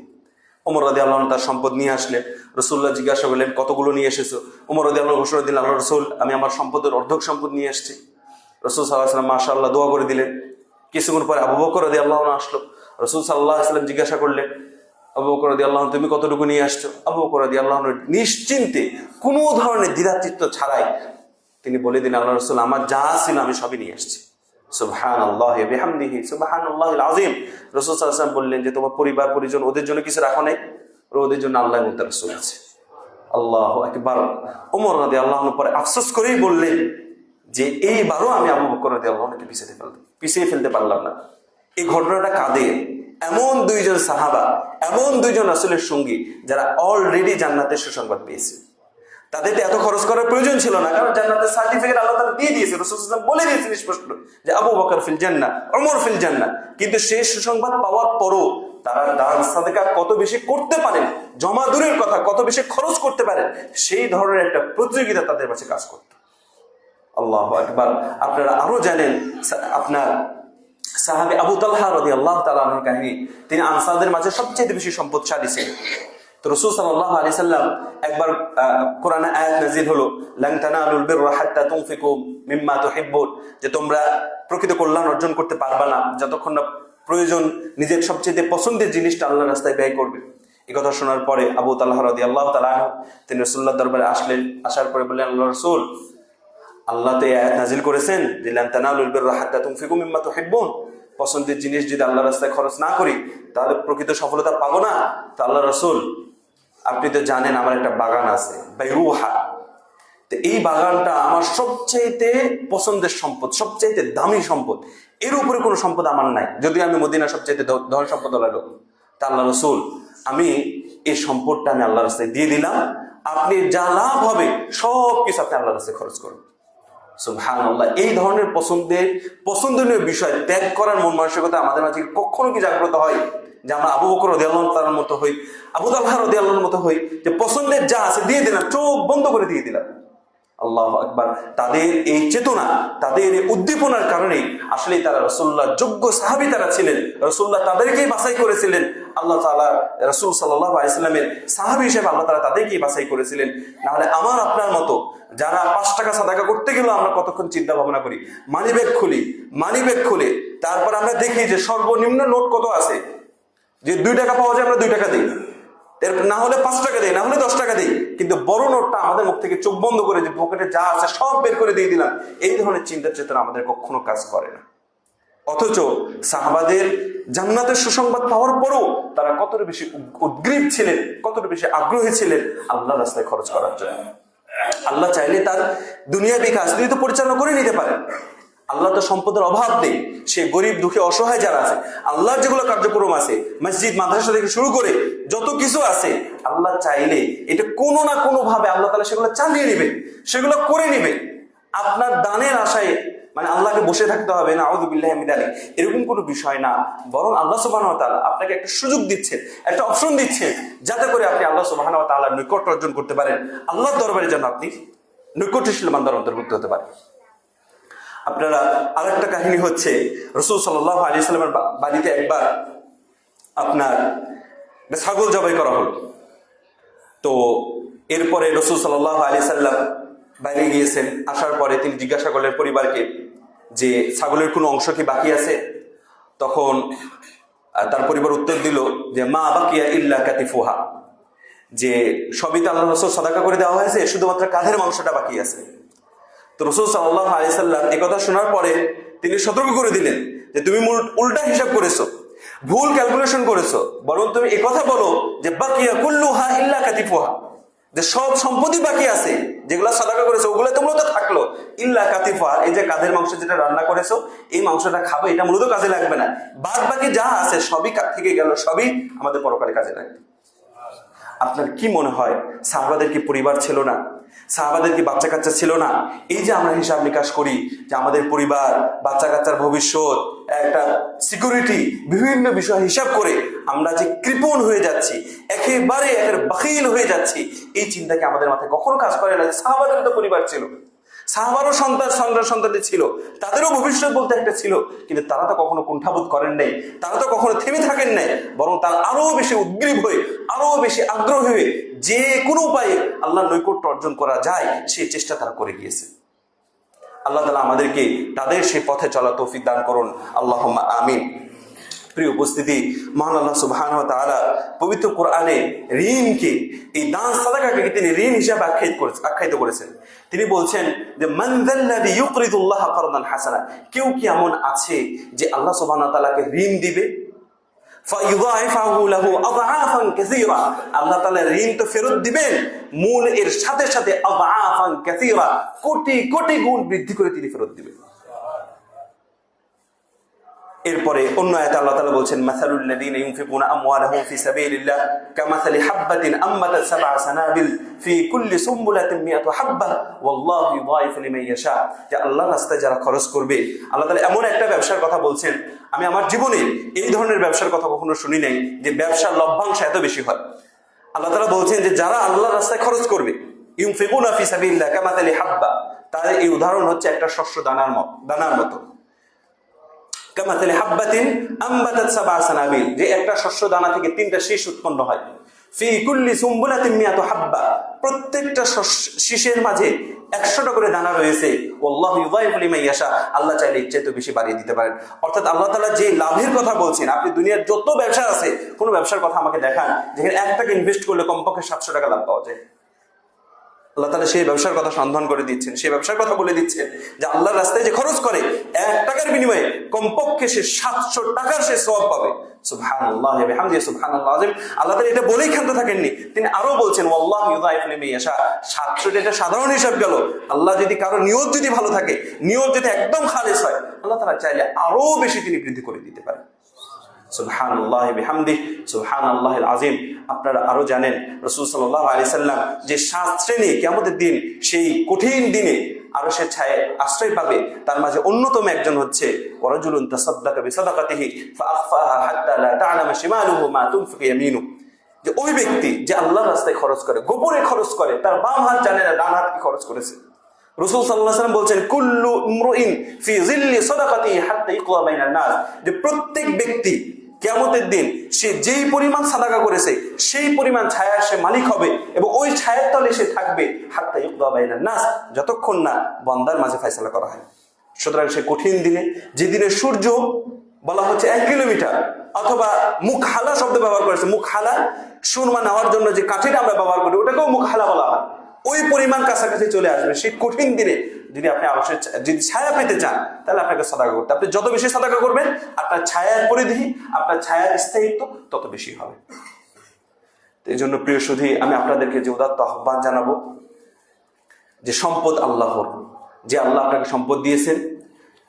ওমর রাদিয়াল্লাহু আনহু তার সম্পদ নিয়ে আসলেন। রাসূলুল্লাহ জিজ্ঞাসা করলেন, কতগুলো নিয়ে এসেছো? ওমর রাদিয়াল্লাহু আনহু ঘোষণা দিলেন, আল্লাহ রাসূল, আমি আমার সম্পদের অর্ধেক সম্পদ নিয়ে এসেছি। রাসূল সাল্লাল্লাহু আলাইহি ওয়াসাল্লাম মাশাআল্লাহ দোয়া করে দিলেন। কিছুক্ষণ পরে আবু বকর রাদিয়াল্লাহু আনহু আসলো। রাসূল সাল্লাল্লাহু আলাইহি ওয়াসাল্লাম জিজ্ঞাসা করলেন, আবু বকর রাদিয়াল্লাহু আনহু, তুমি কতটুকু নিয়ে আসছো? আবু বকর রাদিয়াল্লাহু আনহু নিশ্চিন্তে, কোনো ধরনের দ্বিধাচিত্ত ছাড়াই তিনি বলে দিলেন, আল্লাহ রাসূল, আমার যা ছিল আমি সবই নিয়ে আসছি। সুবহানাল্লাহি ওয়া বিহামদিহি সুবহানাল্লাহিল আযীম। রাসূল সাল্লাল্লাহু আলাইহি ওয়াসাল্লাম বললেন যে তোমার পরিবার পরিজন ওদের জন্য কিছু রাখো নাই? ওদের জন্য আল্লাহ এবং তার রাসূল আছে। আল্লাহু আকবার। ওমর রাদিয়াল্লাহু আনহু পরে আফসোস করেই বললেন যে এইবারও আমি আবু বকর রাদিয়াল্লাহু আনহুকে পিছিয়ে ফেলতে পারলাম না। এই ঘটনাটা কাদের? এমন দুইজন সাহাবা, এমন দুইজন রাসূলের সঙ্গী যারা অলরেডি জান্নাতের সুসংবাদ পেয়েছে। তাদের এত খরচ করার প্রয়োজন ছিল না, কারণ জান্নাতের সার্টিফিকেট আল্লাহ তাআলা দিয়ে দিয়েছে। রাসূল সাল্লাল্লাহু আলাইহি ওয়াসাল্লাম বলে দিয়েছেন স্পষ্ট যে আবু বকর ফিল জান্নাহ, ওমর ফিল জান্নাহ। কিন্তু সেই সুসংবাদ পাওয়ার পরও তারা দান সাদাকা কত বেশি করতে পারেন, জমা দূরের কথা কত বেশি খরচ করতে পারেন, সেই ধরনের একটা প্রতিযোগিতা তাদের কাছে কাজ করত। আল্লাহু আকবার। আপনারা আরো জানেন, আপনার সাহাবী আবু তালহা রাদিয়াল্লাহু তাআলা আনহুর কাহিনী। তিনি আনসারদের মাঝে সবচেয়ে বেশি সম্পদশালী ছিলেন। তো রাসূল সাল্লাল্লাহু আলাইহি সাল্লাম একবার কোরআনে আয়াত নাযিল হলো, লান তানালুল বিররা হাত্তা তুনফিকু মিম্মা তুহিব্বুন, যে তোমরা প্রকৃত কল্যাণ অর্জন করতে পারবে না যতক্ষণ না প্রয়োজন নিজের সবচেয়ে পছন্দের জিনিসটা আল্লাহর রাস্তায় ব্যয় করবে। এই কথা শোনার পরে আবু তালহা রাদিয়াল্লাহু তাআলা আনহু তিনি রাসূলুল্লাহর দরবারে আসলেন। আসার পরে বললেন, আল্লাহর রাসূল, আল্লাহ তো এই আয়াত নাযিল করেছেন যে লান তানালুল বিররা হাত্তা তুনফিকু মিম্মা তুহিব্বুন, পছন্দের জিনিস যদি আল্লাহর রাস্তায় খরচ না করি তাহলে প্রকৃত সফলতা পাবো না। তো আল্লাহ রাসূল, আপনি তো জানেন আমার একটা বাগান আছে, বাইরুহা, তো এই বাগানটা আমার সবচাইতে পছন্দের সম্পদ, সবচাইতে দামি সম্পদ, এর উপরে কোনো সম্পদ আমার নাই, যদি আমি মদিনা সবচাইতে ধন সম্পদ হলো। তা আল্লাহ রাসূল, আমি এই সম্পদটা আমি আল্লাহর রাস্তায় দিয়ে দিলাম, আপনি যা লাভ হবে সব কিছু আপনি আল্লাহর রাস্তায় খরচ করুন। সুবহানাল্লাহ। এই ধরনের পছন্দনীয় বিষয় ত্যাগ করার মন মানসিকতা আমাদের মাঝে কখনো কি জাগ্রত হয় যে আমরা আবু বকর রাদিয়াল্লাহু তাআলার মতো হই, আবু তালহা রাদিয়াল্লাহুর মতো হই, যে পছন্দের যা আছে দিয়ে দিলাম, চোখ বন্ধ করে দিয়ে দিলাম। আল্লাহু আকবার। তাদের এই চেতনা, তাদের এই উদ্দীপনার কারণে আসলে তারা রাসূলুল্লাহ যোগ্য সাহাবী তারা ছিলেন। রাসূলুল্লাহ তাদেরকেই বাছাই করেছিলেন। আল্লাহ তাআলা রাসূল সাল্লাল্লাহু আলাইহি ওয়াসাল্লামের সাহাবী হিসেবে আল্লাহ তাআলা তাদেরকেই বাছাই করেছিলেন। না হলে আমার আপনার মতো যারা 5 টাকা সাদাকা করতে গেলেও আমরা কতক্ষণ চিন্তা ভাবনা করি, মানিব্যাগ খুলি, তারপর আমরা দেখি যে সর্বনিম্ন নোট কত আছে, যে 2 টাকা পাওয়া যায় আমরা 2 টাকা দিই, না হলে 5 টাকা দিই, না হলে 10 টাকা দিই। কিন্তু বড় নোটটা আমাদের মুখ থেকে চোখ বন্ধ করে যে পকেটে যা আছে সব বের করে দিয়ে দিলাম, এই ধরনের চিন্তা চেতনা আমাদের কখনো কাজ করে না। অথচ সাহাবাদের জান্নাতের সুসংবাদ পাওয়ার পরও তারা কতটা বেশি উদ্গ্রীব ছিলেন, কতটা বেশি আগ্রহী ছিলেন আল্লাহর রাস্তায় খরচ করার জন্য। আল্লাহ চাইলে তার দুনিয়াবী কাজ তিনি তো পরিচালনা করে নিতে পারেন। আল্লাহ তো সম্পদের অভাব নেই, সে গরিব দুঃখী অসহায় যারা আছে, আল্লাহর যেগুলো কার্যক্রম আছে, মসজিদ মাদ্রাসা থেকে শুরু করে যত কিছু আছে আল্লাহ চাইলে এটা কোনো না কোনো ভাবে আল্লাহ তাআলা সেগুলো চালিয়ে নেবে, সেগুলো করে নেবে। আপনার দানের আশায় মানে আল্লাহকে বসে থাকতে হবে না, আউযু বিল্লাহি মিন যালিক, এরকম কোনো বিষয় না। বরং আল্লাহ সুবহানাহু ওয়া তাআলা আপনাকে একটা সুযোগ দিচ্ছেন, একটা অপশন দিচ্ছেন, যাতে করে আপনি আল্লাহ সুবহানাহু ওয়া তাআলার নৈকট্য অর্জন করতে পারেন, আল্লাহর দরবারে যেন আপনি নৈকট্যশীল বান্দার অন্তর্ভুক্ত হতে পারেন। আপনারা আরেকটা কাহিনী হচ্ছে, রাসূল সাল্লাল্লাহু আলাইহি ওয়াসাল্লামের বাড়িতে একবার আপনার ছাগল জবাই করা হলো। তো এরপরে রাসূল সাল্লাল্লাহু আলাইহি ওয়াসাল্লাম বাইরে গিয়েছেন, আসার পরে তিনি জিজ্ঞাসা করলেন পরিবারকে যে ছাগলের কোনো অংশ কি বাকি আছে? তখন তার পরিবার উত্তর দিল যে মা বাকিয়া ইল্লা কাতিফুহা, যে সবই তো আল্লাহ রাসূল সাদাকা করে দেওয়া হয়েছে, শুধুমাত্র কাঁধের মাংসটা বাকি আছে। তো রাসূল সাল্লাল্লাহু আলাইহি ওয়াসাল্লাম এই কথা শোনার পরে তিনি সতর্ক করে দিলেন যে তুমি উল্টা হিসাব করেছো, ভুল ক্যালকুলেশন করেছো, বরং তুমি এই কথা বলো যে বাকিয়া কুল্লুহা ইল্লা কাতিফুহা, যে সব সম্পত্তি বাকি আছে, যেগুলো সাদাকা করেছো ওগুলো তো মূলত থাকলো, ইল্লা কাতিফুহা, এই যে কাঁধের মাংস যেটা রান্না করেছো এই মাংসটা খাবে, এটা মূলত কাজে লাগবে না, বাদ বাকি যা আছে সবই থেকে গেল, সবই আমাদের পরকালে কাজে লাগবে। আপনার কি মনে হয় সাহাবাদের কি পরিবার ছিল না? সাহাবাদের কি বাচ্চা কাচ্চা ছিল না? এই যে আমরা হিসাব নিকাশ করি যে আমাদের পরিবার, বাচ্চা কাচ্চার ভবিষ্যৎ, একটা সিকিউরিটি, বিভিন্ন বিষয় হিসাব করে আমরা যে কৃপণ হয়ে যাচ্ছি, একেবারে বাখিল হয়ে যাচ্ছি, এই চিন্তা কি আমাদের মাথায় কখনো কাজ করে না? সাহাবাদের তো পরিবার ছিল, সাহাবারও সন্তান ছিল, তাদেরও ভবিষ্যৎ বলতে একটা ছিল, কিন্তু তারা তো কখনো কুণ্ঠাবোধ করেন নাই, তারা তো কখনো থেমে থাকেন নাই, বরং তারা আরো বেশি উদ্গ্রীব হয়ে, আরো বেশি আগ্রহী হয়ে যে কোনো উপায়ে আল্লাহর নৈকট্য অর্জন করা যায় সেই চেষ্টা তারা করে গিয়েছে। আল্লাহ তাআলা আমাদেরকে তাদের সেই পথে চলা তৌফিক দান করুন, আল্লাহুম্মা আমিন। প্রিয় উপস্থিতি, মহান আল্লাহ সুবহানাহু ওয়া তাআলা পবিত্র কোরআনে ঋণকে, এই দান সাদাকাকে তিনি ঋণ হিসেবে আখ্যায়িত করেছেন। তিনি বলছেন যে মান যাল্লাযী ইউকরিদুল্লাহ কারদান হাসানা, কেউ কি এমন আছে যে আল্লাহ সুবহানাহু ওয়া তাআলাকে ঋণ দিবে, ফায়ুযাইফাহু লাহু আযআফান কাসীরা, আল্লাহ তাআলা ঋণ তো ফেরত দিবেন, মূল এর সাথে সাথে আযআফান কাসীরা, কোটি কোটি গুণ বৃদ্ধি করে তিনি ফেরত দিবেন। এরপরে অন্য আয়াতে আল্লাহ তাআলা বলছেন মাসালুল লাযীনা ইউনফিকুনা আমওয়ালাহুম ফি সাবিলিল্লাহ কামাসালি হাববাতিন আম্মাতাত সাবআ সানাবিল ফি কুল্লি সুমবুলাতিন মিআতু হাব্বা ওয়াল্লাহু ইউযাইফু লিমান ইয়াশা, যে আল্লাহর রাস্তায় যারা খরচ করবে, আল্লাহ তাআলা এমন একটা ব্যবসার কথা বলছেন, আমি আমার জীবনে এই ধরনের ব্যবসার কথা কখনো শুনি নাই যে ব্যবসার লভ্যাংশ এত বেশি হয়। আল্লাহ তাআলা বলছেন যে যারা আল্লাহর রাস্তায় খরচ করবে, ইউনফিকুনা ফি সাবিলিল্লাহ কামাসালি হাব্বা, তার এই উদাহরণ হচ্ছে একটা শস্য দানার মতো, কামাসালি হাব্বাতিন আম্বাতাত সাবআ সানাবিল, যে একটা শস্য দানা থেকে 3টা শীষ উৎপন্ন হয়, ফি কুল্লি সুমবুলাতিন মিআতু হাব্বা, প্রত্যেকটা শীষের মাঝে 100টা করে দানা রয়েছে, ওয়াল্লাহু ইউযাইফু লিমান ইয়াশা, আল্লাহ চাইলে ইচ্ছায় তো বেশি বাড়িয়ে দিতে পারেন। অর্থাৎ আল্লাহ তাআলা যে লাভের কথা বলছেন, আপনি দুনিয়ার যত ব্যবসা আছে কোন ব্যবসার কথা আমাকে দেখান যেখানে 1 টাকা ইনভেস্ট করলে কমপক্ষে 700 টাকা লাভ পাওয়া যায়। আল্লাহ তাআলা সেই ব্যবসার কথা সন্ধান করে দিচ্ছেন, সেই ব্যবসার কথা বলে দিচ্ছেন যে আল্লাহর রাস্তায় যে খরচ করে 1 টাকার বিনিময়ে কমপক্ষে সে 700 টাকার সে সওয়াব পাবে। সুবহানাল্লাহি ওয়া বিহামদিহি সুবহানাল্লাহ আযীম। আল্লাহ তাআলা এটা বলেই ক্ষান্ত থাকেননি, তিনি আরো বলছেন ওয়াল্লাহু ইউযাইফু লিমান ইয়াশা। 700 এটা সাধারণ হিসাব গেল, আল্লাহ যদি কারো নিয়ত যদি ভালো থাকে, নিয়ত যদি একদম খালেস হয়, আল্লাহ তাআলা চাইলে আরো বেশি তিনি বৃদ্ধি করে দিতে পারেন। সুবহানাল্লাহি বিহামদিহি সুবহানাল্লাহিল আযীম। আপনারা আরো জানেন রাসূল সাল্লাল্লাহু আলাইহি সাল্লাম যে 7 শ্রেণী কিয়ামতের দিন, সেই কঠিন দিনে আরো সে ছায়ে আশ্রয় পাবে, তার মাঝে অন্যতম একজন হচ্ছে ওয়ারাজুলুন তাসাদদাকা বিসাদাকাতিহি ফাআখফাহা হাত্তা লা তা'লামা শিমালুহু মা তুনফিকু ইয়ামিনু, যে ওই ব্যক্তি যে আল্লাহর রাস্তায় খরচ করে, গোপনে খরচ করে, তার বাম হাত জানে না ডান হাত কি খরচ করেছে। রাসূল সাল্লাল্লাহু আলাইহি ওয়াসাল্লাম বলছেন কুল্লু ইমরুইন ফি যিল্লি সাদাকাতিহি হাত্তা ইকওয়া বাইনান নাস, যে প্রত্যেক ব্যক্তি কিয়ামতের দিন সে যেই পরিমাণ সাদাকা করেছে সেই পরিমাণ ছায়ার সে মালিক হবে, এবং ওই ছায়ার তলে সে থাকবে হাত্তা ইকওয়া বাইনান নাস, যতক্ষণ না বান্দার মাঝে ফয়সালা করা হয়। সুতরাং সে কঠিন দিনে, যে দিনে সূর্য বলা হচ্ছে 1 কিলোমিটার, অথবা মুখহালা শব্দ ব্যবহার করেছে, মুখহালা সুরমা নেওয়ার জন্য যে কাঠিটা আমরা ব্যবহার করি ওটাকেও মুখহালা বলা হয়, ওই পরিমাণ কাছাকাছি চলে আসবে। সেই কঠিন দিনে যদি আপনি অবশ্যই যদি ছায়া পেতে চান তাহলে আপনাকে সাদাকা করতে, আপনি যত বেশি সাদাকা করবেন আপনার ছায়ার পরিধি, আপনার ছায়ার স্থায়িত্ব তত বেশি হবে। এই জন্য প্রিয় সুধী, আমি আপনাদেরকে যে উদাত্ত আহ্বান জানাবো যে সম্পদ আল্লাহর, যে আল্লাহ আপনাকে সম্পদ দিয়েছেন,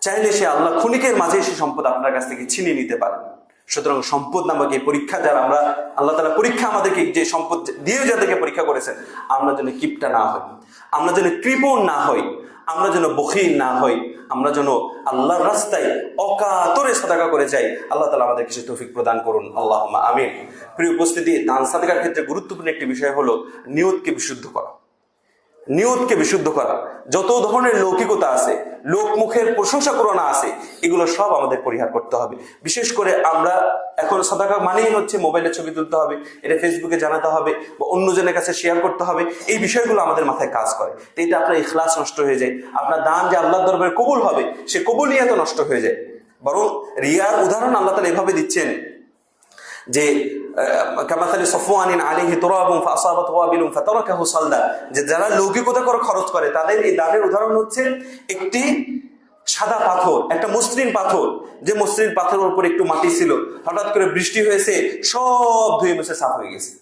চাইলে সে আল্লাহ ক্ষণিকের মাঝে সে সম্পদ আপনার কাছ থেকে ছিনিয়ে নিতে পারেন। সুতরাং সম্পদ নামক এই পরীক্ষা যারা আমরা, আল্লাহ তাআলা পরীক্ষা আমাদেরকে যে সম্পদ দিয়ে যাদেরকে পরীক্ষা করেছেন, আমরা যেন কিপটা না হই, আমরা যেন কৃপণ না হই, আমরা যেন বখিল না হই, আমরা যেন আল্লাহর রাস্তায় অকাতরে সাদাকা করে যাই। আল্লাহ তাআলা আমাদের কিছু তৌফিক প্রদান করুন, আল্লাহুম্মা আমিন। প্রিয় উপস্থিতি, দান সাদাকার ক্ষেত্রে গুরুত্বপূর্ণ একটি বিষয় হলো নিয়তকে বিশুদ্ধ করা। নিয়তকে বিশুদ্ধ করা। যত ধরনের লৌকিকতা আছে, লোকমুখের প্রশংসা করোনা আছে, এগুলো সব আমাদের পরিহার করতে হবে। বিশেষ করে আমরা এখন সাদাকা মানেই হচ্ছে মোবাইলে ছবি তুলতে হবে, এটা ফেসবুকে জানাতে হবে বা অন্যজনের কাছে শেয়ার করতে হবে, এই বিষয়গুলো আমাদের মাথায় কাজ করে। তো এটা আপনার ইখলাস নষ্ট হয়ে যায়, আপনার দান যে আল্লাহর দরবারে কবুল হবে সে কবুলিয়াত নষ্ট হয়ে যায়। বরং রিয়ার উদাহরণ আল্লাহ তাআলা এভাবে দিচ্ছেন যে কামাসালি সফওয়ানিন আলাইহি তুরাবুন ফাআসাবাত ওয়াবিলুন ফাতারাকাহু সালদা, যে যারা লৌকিকতা করে খরচ করে তাদের এই দানের উদাহরণ হচ্ছে একটি সাদা পাথর, একটা মসৃণ পাথর, যে মসৃণ পাথরের উপর একটু মাটি ছিল, হঠাৎ করে বৃষ্টি হয়েছে, সব ধুয়ে মুছে সাফ হয়ে গেছে।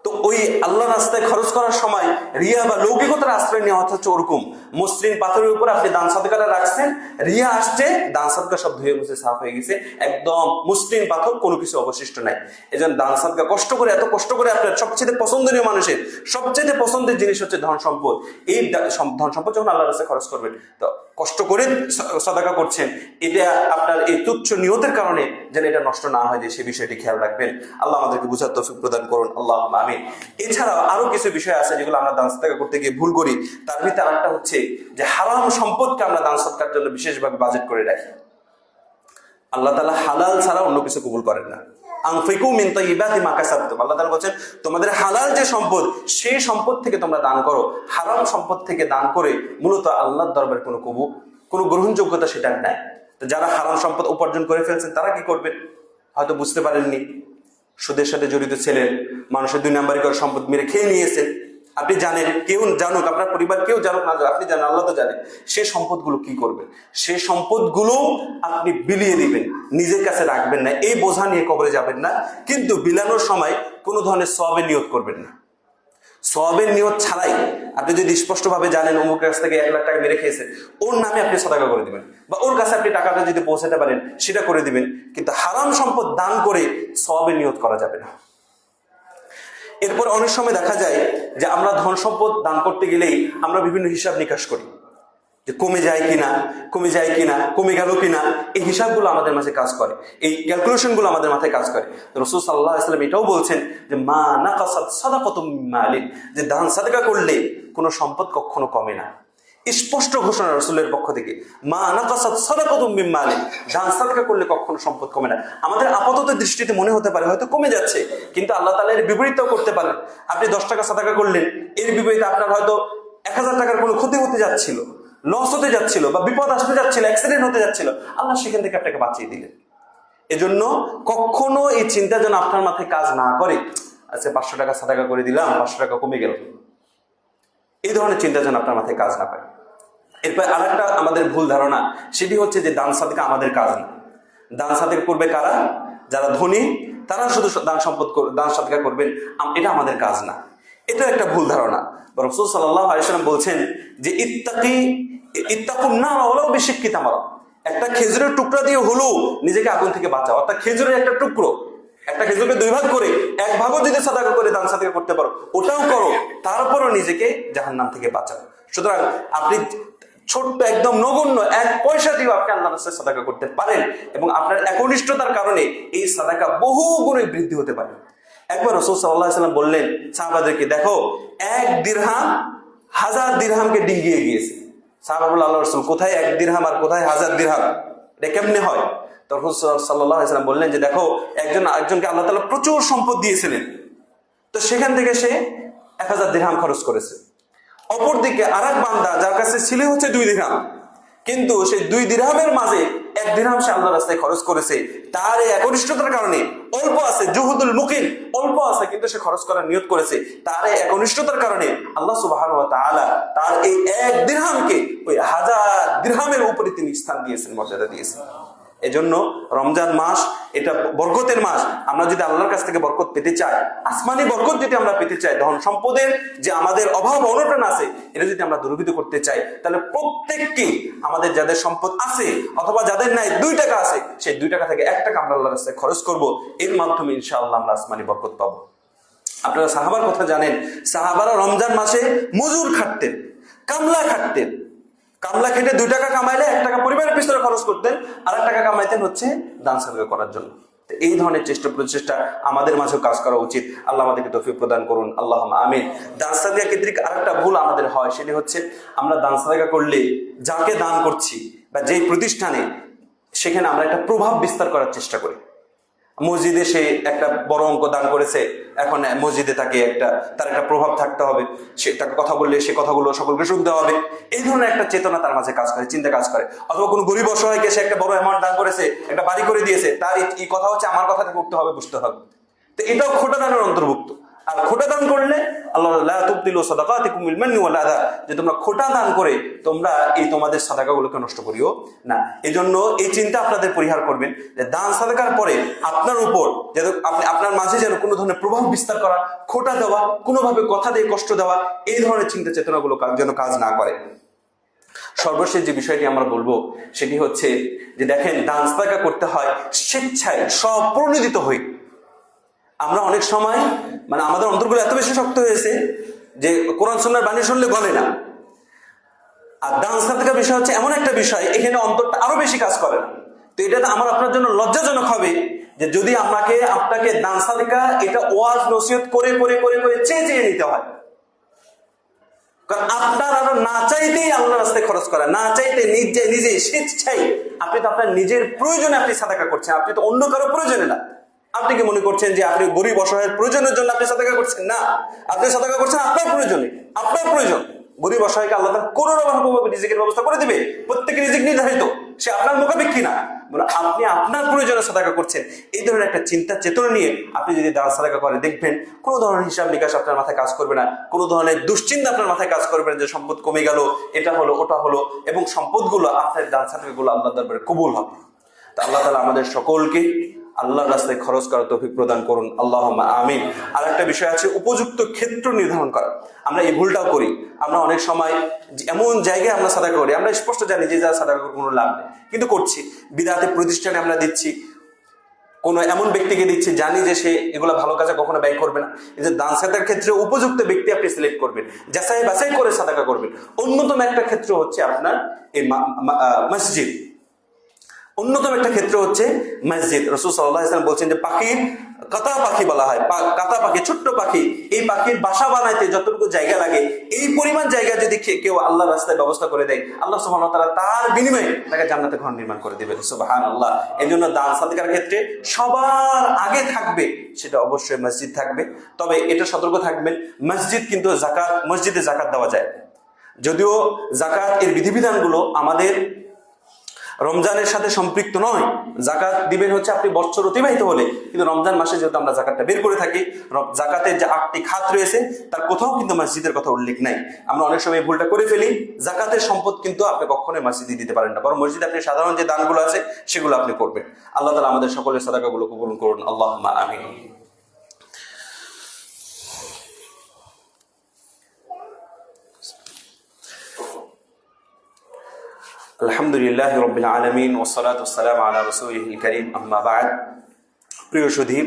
তো ওই আল্লাহ রাস্তায় খরচ করার সময় রিয়া বা লৌকিকতার আশ্রয় নেওয়া হচ্ছে ওরকম। মসৃণ পাথরের উপর আপনি দান সাদকাটা রাখছেন, রিয়া আসছে, দান সাদকা সব ধুয়ে মুছে সাফ হয়ে গেছে, একদম মসৃণ পাথর, কোনো কিছু অবশিষ্ট নাই। এই জন্য দান সাদকা কষ্ট করে, এত কষ্ট করে আপনার সবচেয়ে পছন্দনীয় মানুষের সবচেয়ে পছন্দের জিনিস হচ্ছে ধন সম্পদ। এই ধন সম্পদ যখন আল্লাহ রাস্তায় খরচ করবেন, তো কষ্ট করে সাদাকা করছেন, এটা আপনার এই তুচ্ছ নিয়তের কারণে যেন এটা নষ্ট না হয় যায়, সে বিষয়টি খেয়াল রাখবেন। আল্লাহ আমাদেরকে বুঝার তৌফিক প্রদান করুন, আল্লাহুম্মা আমিন। এছাড়াও আরো কিছু বিষয় আছে যেগুলো আমরা দান সাদকা করতে গিয়ে ভুল করি। তার ভিতরে আরেকটা হচ্ছে যে হারাম সম্পদকে আমরা দান সাদকার জন্য বিশেষভাবে বাজেট করে রাখি। আল্লাহ তাআলা হালাল ছাড়া অন্য কিছু কবুল করেন না। আনফিকু মিন তাইয়্যিবাতি মা কাসাবতুম, আল্লাহ তাআলা বলেন তোমাদের হালাল যে সম্পদ সেই সম্পদ থেকে তোমরা দান করো। হারাম সম্পদ থেকে দান করে মূলত আল্লাহর দরবারে কোনো গ্রহণযোগ্যতা সেটা নাই। তো যারা হারাম সম্পদ উপার্জন করে ফেলছেন তারা কি করবেন? হয়তো বুঝতে পারেননি, সুদের সাথে জড়িত ছিলেন, মানুষের 2 নাম্বারি করে সম্পদ মেরে খেয়ে নিয়েছেন। আপনি জানেন, কেউ জানুক, আপনার পরিবার কেউ জানুক না জানুক, আপনি জানেন, আল্লাহ তো জানেন। সে সম্পদগুলো কি করবেন? সে সম্পদগুলো আপনি বিলিয়ে দিবেন, নিজের কাছে রাখবেন না, এই বোঝা নিয়ে কবরে যাবেন না। কিন্তু বিলানোর সময় কোনো ধরনের সওয়াবের নিয়ত করবেন না। সওয়াবের নিয়ত ছাড়াই আপনি যদি স্পষ্টভাবে জানেন অমুক কাছ থেকে 1 লাখ টাকা মেরে খেয়েছেন, ওর নামে আপনি সাদাকা করে দিবেন, বা ওর কাছে আপনি টাকাটা যদি পৌঁছাতে পারেন সেটা করে দিবেন। কিন্তু হারাম সম্পদ দান করে সওয়াবের নিয়ত করা যাবে না। এরপর অনেক সময় দেখা যায় যে আমরা ধন সম্পদ দান করতে গেলেই আমরা বিভিন্ন হিসাব নিকাশ করি, যে কমে যায় কিনা, কমে গেল কিনা, এই হিসাবগুলো আমাদের মাঝে কাজ করে, এই ক্যালকুলেশনগুলো আমাদের মাথায় কাজ করে। রাসূল সাল্লাল্লাহু আলাইহি ওয়াসাল্লাম এটাও বলছেন যে মা নাকাসাত সাদাকাতুম মিন মালিন, যে দান সাদাকা করলে কোনো সম্পদ কখনো কমে না। স্পষ্ট ঘোষণা রাসূলের পক্ষ থেকে, মা নাকাসাত সাদাকাতুম মিন মালিন, দান সাদাকা করলে কখনো সম্পদ কমে না। আমাদের আপাতত দৃষ্টিতে মনে হতে পারে হয়তো কমে যাচ্ছে, কিন্তু আল্লাহ তাআলা এর বিপরীতও করতে পারেন। আপনি 10 টাকা সাদাকা করলেন, এর বিপরীতে আপনার হয়তো 1000 টাকার কোনো ক্ষতি হতে যাচ্ছিল, লস হতে যাচ্ছিল, বা বিপদ আসতে যাচ্ছিল, অ্যাক্সিডেন্ট হতে যাচ্ছিল, আল্লাহ সেখান থেকে আপনাকে বাঁচিয়ে দিলেন। এজন্য কখনো এই চিন্তা যেন আপনার মাথায় কাজ না করে, আচ্ছা 500 টাকা সাদাকা করে দিলাম, 500 টাকা কমে গেল, এই ধরনের চিন্তা যেন আপনার মাথায় কাজ না করে। এরপর আরেকটা আমাদের ভুল ধারণা, সেটি হচ্ছে যে দান সাদকা আমাদের কাজ না। দান সাদকা করবে কারা? যারা ধনী, তারা শুধু দান সাদকা করবেন, এটা আমাদের কাজ না। এটা একটা ভুল ধারণা। রাসূল সাল্লাল্লাহু আলাইহি ওয়াসাল্লাম বলছেন যে ইত্তাকুন নার ওয়ালাউ বিশিক্কি তামরা, একটা খেজুরের টুকরা দিয়ে হলো নিজেকে আগুন থেকে বাঁচাও। অর্থাৎ খেজুরের একটা টুকরো, একটা খেজুরকে 2 ভাগ করে 1 ভাগও যদি সাদাকা করে দান সাদকা করতে পারো, ওটাও করো, তারপরও নিজেকে জাহান্নাম থেকে বাঁচাও। সুতরাং আপনি ছোট্ট একদম নগণ্য 1 পয়সা দিয়েও আপনি আল্লাহর রাস্তায় সাদাকা করতে পারেন, এবং আপনার একনিষ্ঠতার কারণে এই সাদাকা বহু গুণে বৃদ্ধি হতে পারে। একবার রাসূল সাল্লাল্লাহু আলাইহি ওয়াসাল্লাম বললেন সাহাবাদেরকে, দেখো 1 দিরহাম 1000 দিরহামকে ডিঙ্গিয়ে গিয়েছে। সাহাবা বললেন, আল্লাহর রাসূল, কোথায় 1 দিরহাম আর কোথায় 1000 দিরহাম? এটা কেমনে হয়? তখন রাসূল সাল্লাল্লাহু আলাইহি ওয়াসাল্লাম বললেন যে দেখো, একজন আরেকজনকে আল্লাহ তাআলা প্রচুর সম্পদ দিয়েছিলেন, তো সেখান থেকে সে 1000 দিরহাম খরচ করেছে। অপরদিকে আরেক বান্দা যার কাছে ছিল হচ্ছে 2 দিরহাম, কিন্তু সেই 2 দিরহামের মাঝে 1 দিরহাম সে আল্লাহর রাস্তায় খরচ করেছে। তার এই একনিষ্ঠতার কারণে, অল্প আছে, জুহুদুল মুকিন, অল্প আছে কিন্তু সে খরচ করার নিয়ত করেছে, তার এই একনিষ্ঠতার কারণে আল্লাহ সুবহানাহু ওয়া তাআলা তার এই 1 দিরহামকে ওই 1000 দিরহামের উপরে তিনি স্থান দিয়েছেন, মর্যাদা দিয়েছেন। এজন্য রমজান মাস এটা বরকতের মাস। আমরা যদি আল্লাহর কাছ থেকে বরকত পেতে চাই, আসমানি বরকত যদি আমরা পেতে চাই, ধন সম্পদের যে আমাদের অভাব অনটন আছে এটা যদি আমরা দূরীভূত করতে চাই, তাহলে প্রত্যেককে আমাদের যাদের সম্পদ আছে অথবা যাদের নাই 2 টাকা আছে, সেই 2 টাকা থেকে 1 টাকা আমরা আল্লাহর রাস্তায় খরচ করব। এর মাধ্যমে ইনশাআল্লাহ আমরা আসমানি বরকত পাবো। আপনারা সাহাবার কথা জানেন, সাহাবারা রমজান মাসে মজুর খাটতেন, কামলা খাটতেন। কামলা খেটে 2 টাকা কামাইলে 1 টাকা পরিবারের পিছনে খরচ করতেন, আর 1 টাকা কামাইতেন হচ্ছে দান সাদকা করার জন্য। এই ধরনের চেষ্টা প্রচেষ্টা আমাদের মাঝেও কাজ করা উচিত। আল্লাহ আমাদেরকে তৌফিক প্রদান করুন, আল্লাহুম্মা আমিন। দান সাদকা কেন্দ্রিক আরেকটা ভুল আমাদের হয়, সেটি হচ্ছে আমরা দান সাদকা করলে যাকে দান করছি বা যেই প্রতিষ্ঠানে, সেখানে আমরা একটা প্রভাব বিস্তার করার চেষ্টা করি। মসজিদে সে একটা বড় অঙ্ক দান করেছে, এখন মসজিদে তার একটা প্রভাব থাকতে হবে, সে তাকে কথা বললে সে কথাগুলো সকলকে শুনতে হবে, এই ধরনের একটা চেতনা তার মাঝে কাজ করে, চিন্তা কাজ করে। অথবা কোনো গরিব অসহায়কে সে একটা বড় অ্যামাউন্ট দান করেছে, একটা বাড়ি করে দিয়েছে, তার এই কথা হচ্ছে আমার কথা থেকে উঠতে হবে, বুঝতে হবে। তো এটাও খোটা দানের অন্তর্ভুক্ত। আর খোটা দান করলে আল্লাহ লা তুবতিলু সাদাকাতিকুম বিল মান্নি ওয়াল আযা, যে তোমরা খোটা দান করে তোমরা এই তোমাদের সাদাকাগুলোকে নষ্ট করিও না। এজন্য এই চিন্তা আপনাদের পরিহার করবেন যে দান সাদাকার পরে আপনার উপর যেন আপনার মাঝে যেন কোনো ধরনের প্রভাব বিস্তার করা, খোটা দেওয়া, কোনোভাবে কথা দিয়ে কষ্ট দেওয়া, এই ধরনের চিন্তা চেতনাগুলো যেন কাজ না করে। সর্বশেষ যে বিষয়টি আমরা বলবো সেটি হচ্ছে যে দেখেন, দান সাদাকা করতে হয় স্বেচ্ছায়, স্বপ্রণোদিত হয়ে। আমরা অনেক সময় আমাদের অন্তরগুলো এত বেশি শক্ত হয়েছে যে কোরআন সুন্নাহর বাণী শুনলে গলে না। আর দান সাদকার বিষয় হচ্ছে এমন একটা বিষয়, এখানে অন্তরটা আরো বেশি কাজ করে না। তো এটা তো আমার জন্য লজ্জাজনক হবে যে যদি আপনাকে দান সাদকা এটা ওয়াজ নসিহত করে চেয়ে নিতে হয়। কারণ আপনার আরো না চাইতেই আল্লাহর রাস্তায় খরচ করা, না চাইতে নিজে স্বেচ্ছায় আপনি তো আপনার নিজের প্রয়োজনে আপনি সাদাকা করছেন, আপনি তো অন্য কারো প্রয়োজনে না। আপনি কি মনে করছেন যে আপনি গরিব অসহায়ের প্রয়োজনের জন্য আপনি সাদাকা করছেন? না, আপনি সাদাকা করছেন আপনার প্রয়োজনে। আপনার প্রয়োজন, গরিব অসহায়কে আল্লাহ তাআলা কোনো রকমভাবে রিজিকের ব্যবস্থা করে দিবে। প্রত্যেকের রিজিক নির্ধারিত, সে আপনার মুখাপেক্ষী না। আপনি আপনার প্রয়োজনে সাদাকা করছেন, এই ধরনের একটা চিন্তা চেতনা নিয়ে আপনি যদি দান সাদাকা করেন, দেখবেন কোনো ধরনের হিসাব নিকাশ আপনার মাথায় কাজ করবে না, কোনো ধরনের দুশ্চিন্তা আপনার মাথায় কাজ করবে না যে সম্পদ কমে গেল, এটা হলো ওটা হলো, এবং সম্পদগুলো আপনার দান সাদাকাগুলো আল্লাহর দরবারে কবুল হবে। তা আল্লাহ তাআলা আমাদের সকলকে আল্লাহর রাস্তায় খরচ করার তৌফিক প্রদান করুন, আল্লাহুম্মা আমিন। আর একটা বিষয় আছে উপযুক্ত ক্ষেত্র নির্ধারণ করা। আমরা এই ভুলটাও করি। আমরা অনেক সময় এমন জায়গায় আমরা সাদাকা করি, আমরা স্পষ্ট জানি যে যা সাদাকা করে কোনো লাভ নেই, কিন্তু করছি। বিদআতের প্রতিষ্ঠানে আমরা দিচ্ছি, কোনো এমন ব্যক্তিকে দিচ্ছি জানি যে সে এগুলো ভালো কাজে কখনো ব্যয় করবে না। এই যে দান সাদাকার ক্ষেত্রে উপযুক্ত ব্যক্তি আপনি সিলেক্ট করবেন, যাচাই বাছাই করে সাদাকা করবেন। অন্যতম একটা ক্ষেত্র হচ্ছে আপনার এই মসজিদ। অন্যতম একটা ক্ষেত্র হচ্ছে মসজিদ। রাসূল সাল্লাল্লাহু আলাইহি ওয়াসাল্লাম বলছেন যে কাতা পাখি বলা হয়, কাতা পাখি, ছোট্ট পাখি, এই পাখির বাসা বানাইতে যতটুকু জায়গা লাগে এই পরিমাণ জায়গা যদি কেউ আল্লাহর রাস্তায় ব্যবস্থা করে দেয়, আল্লাহ সুবহানাহু ওয়া তাআলা তার বিনিময়ে তাকে জান্নাতে ঘর নির্মাণ করে দিবেন। সুবহানাল্লাহ। এই জন্য দান সাদকার ক্ষেত্রে সবার আগে থাকবে সেটা অবশ্যই মসজিদ থাকবে। তবে এটা সতর্ক থাকবেন, মসজিদে জাকাত দেওয়া যায়, যদিও জাকাত এর বিধিবিধানগুলো আমাদের রমজানের সাথে সম্পৃক্ত নয়। জাকাত দিবেন হচ্ছে আপনি বছর অতিবাহিত হলে, কিন্তু রমজান মাসে যেহেতু আমরা জাকাতটা বের করে থাকি, জাকাতের যে 8টি খাত রয়েছে তার কোথাও কিন্তু মসজিদের কথা উল্লেখ নাই। আমরা অনেক সময় ভুলটা করে ফেলি, জাকাতের সম্পদ কিন্তু আপনি কখনোই মসজিদে দিতে পারেন না, বরং মসজিদে আপনি সাধারণ যে দানগুলো আছে সেগুলো আপনি করবেন। আল্লাহ তাআলা আমাদের সকলের সাদাকাগুলো কবুল করুন, আল্লাহুম্মা আমিন। আলহামদুলিল্লাহ রাব্বিল আলামিন ওয়াসসালাতু ওয়াসসালামু আলা রাসূলিল কারীম, আম্মা বা'দ। প্রিয় সুধী,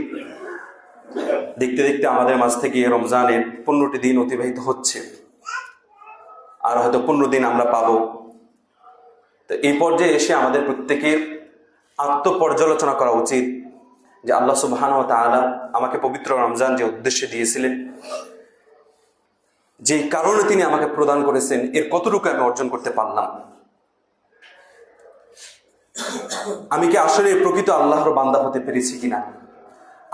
দেখতে দেখতে আমাদের মাঝ থেকে রমজানের 15টি দিন অতিবাহিত হচ্ছে, আর হয়তো 15 দিন আমরা পাবো। তো এই পর্যায়ে এসে আমাদের প্রত্যেকের আত্মপর্যালোচনা করা উচিত যে আল্লাহ সুবহানাহু ওয়া তাআলা আমাকে পবিত্র রমজান যে উদ্দেশ্যে দিয়েছিলেন, যে কারণে তিনি আমাকে প্রদান করেছেন, এর কতটুকু আমি অর্জন করতে পারলাম। আমি কি আসলে প্রকৃত আল্লাহর বান্দা হতে পেরেছি কিনা,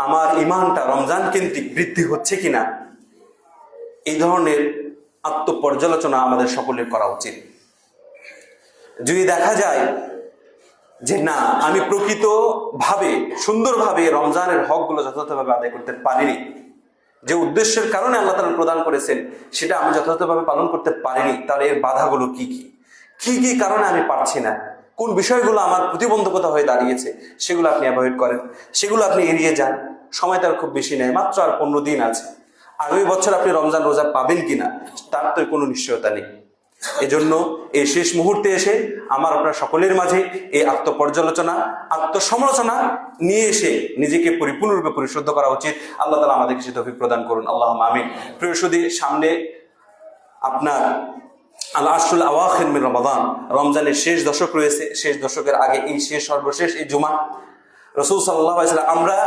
আমার ঈমানটা রমজান কেন্দ্রিক বৃদ্ধি হচ্ছে কিনা, এই ধরনের আত্মপর্যালোচনা আমাদের সকলের করা উচিত। যদি দেখা যায় যে না, আমি প্রকৃতভাবে সুন্দরভাবে রমজানের হকগুলো যথাযথভাবে আদায় করতে পারিনি, যে উদ্দেশ্যের কারণে আল্লাহ তাআলা প্রদান করেছেন সেটা আমি যথাযথভাবে পালন করতে পারিনি, তাহলে এর বাধাগুলো কি কি কারণে আমি পারছি না, কোন বিষয়গুলো আমার প্রতিবন্ধকতা হয়ে দাঁড়িয়েছে সেগুলো আপনি অ্যাভয়েড করেন, সেগুলো আপনি এড়িয়ে যান। সময় তার খুব বেশি নেই, মাত্র আর 15 দিন আছে। আগামী বছর আপনি রমজান রোজা পাবেন কিনা তার তো কোনো নিশ্চয়তা নেই। এজন্য এই শেষ মুহূর্তে এসে আমার আপনার সকলের মাঝে এই আত্মপর্যালোচনা, আত্মসমালোচনা নিয়ে এসে নিজেকে পরিপূর্ণরূপে পরিশুদ্ধ করা উচিত। আল্লাহ তাআলা আমাদেরকে সে তৌফিক প্রদান করুন, আল্লাহুম্মা আমিন। প্রিয় সুধী, সামনে আপনার আল আশরুল আওয়াখির মিন রমাদান, রমজানের শেষ দশক রয়েছে। শেষ দশকের আগে এই সর্বশেষ এই জুমা, রাসূল সাল্লাল্লাহু আলাইহি ওয়াসাল্লাম, আমরা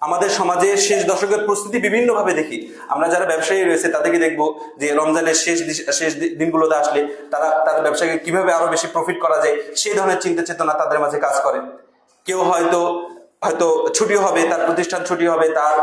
আমাদের সমাজে শেষ দশকের প্রস্তুতি বিভিন্ন ভাবে দেখি। আমরা যারা ব্যবসায়ী রয়েছে তাদেরকে দেখবো যে রমজানের শেষ দিনগুলোতে আসলে তারা তাদের ব্যবসাকে কিভাবে আরো বেশি প্রফিট করা যায় সেই ধরনের চিন্তা চেতনা তাদের মাঝে কাজ করে। কেউ হয়তো ছুটি হবে, তার প্রতিষ্ঠান ছুটি হবে, তার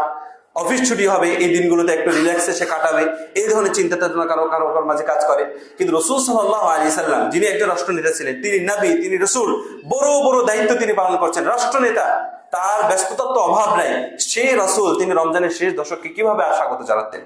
অফিস ছুটি হবে, এই দিনগুলোতে একটু রিল্যাক্সে সে কাটাবে, এই ধরনের চিন্তা চেতনা কারো মাঝে কাজ করে। কিন্তু রাসূল সাল্লাল্লাহু আলাইহি সাল্লাম, যিনি একজন রাষ্ট্রনেতা ছিলেন, তিনি নবী, তিনি রাসূল, বড় বড় দায়িত্ব তিনি পালন করছেন, রাষ্ট্রনেতা, তার ব্যস্ততার তো অভাব নাই। সেই রাসূল তিনি রমজানের শেষ দশককে কিভাবে স্বাগত জানাতেন?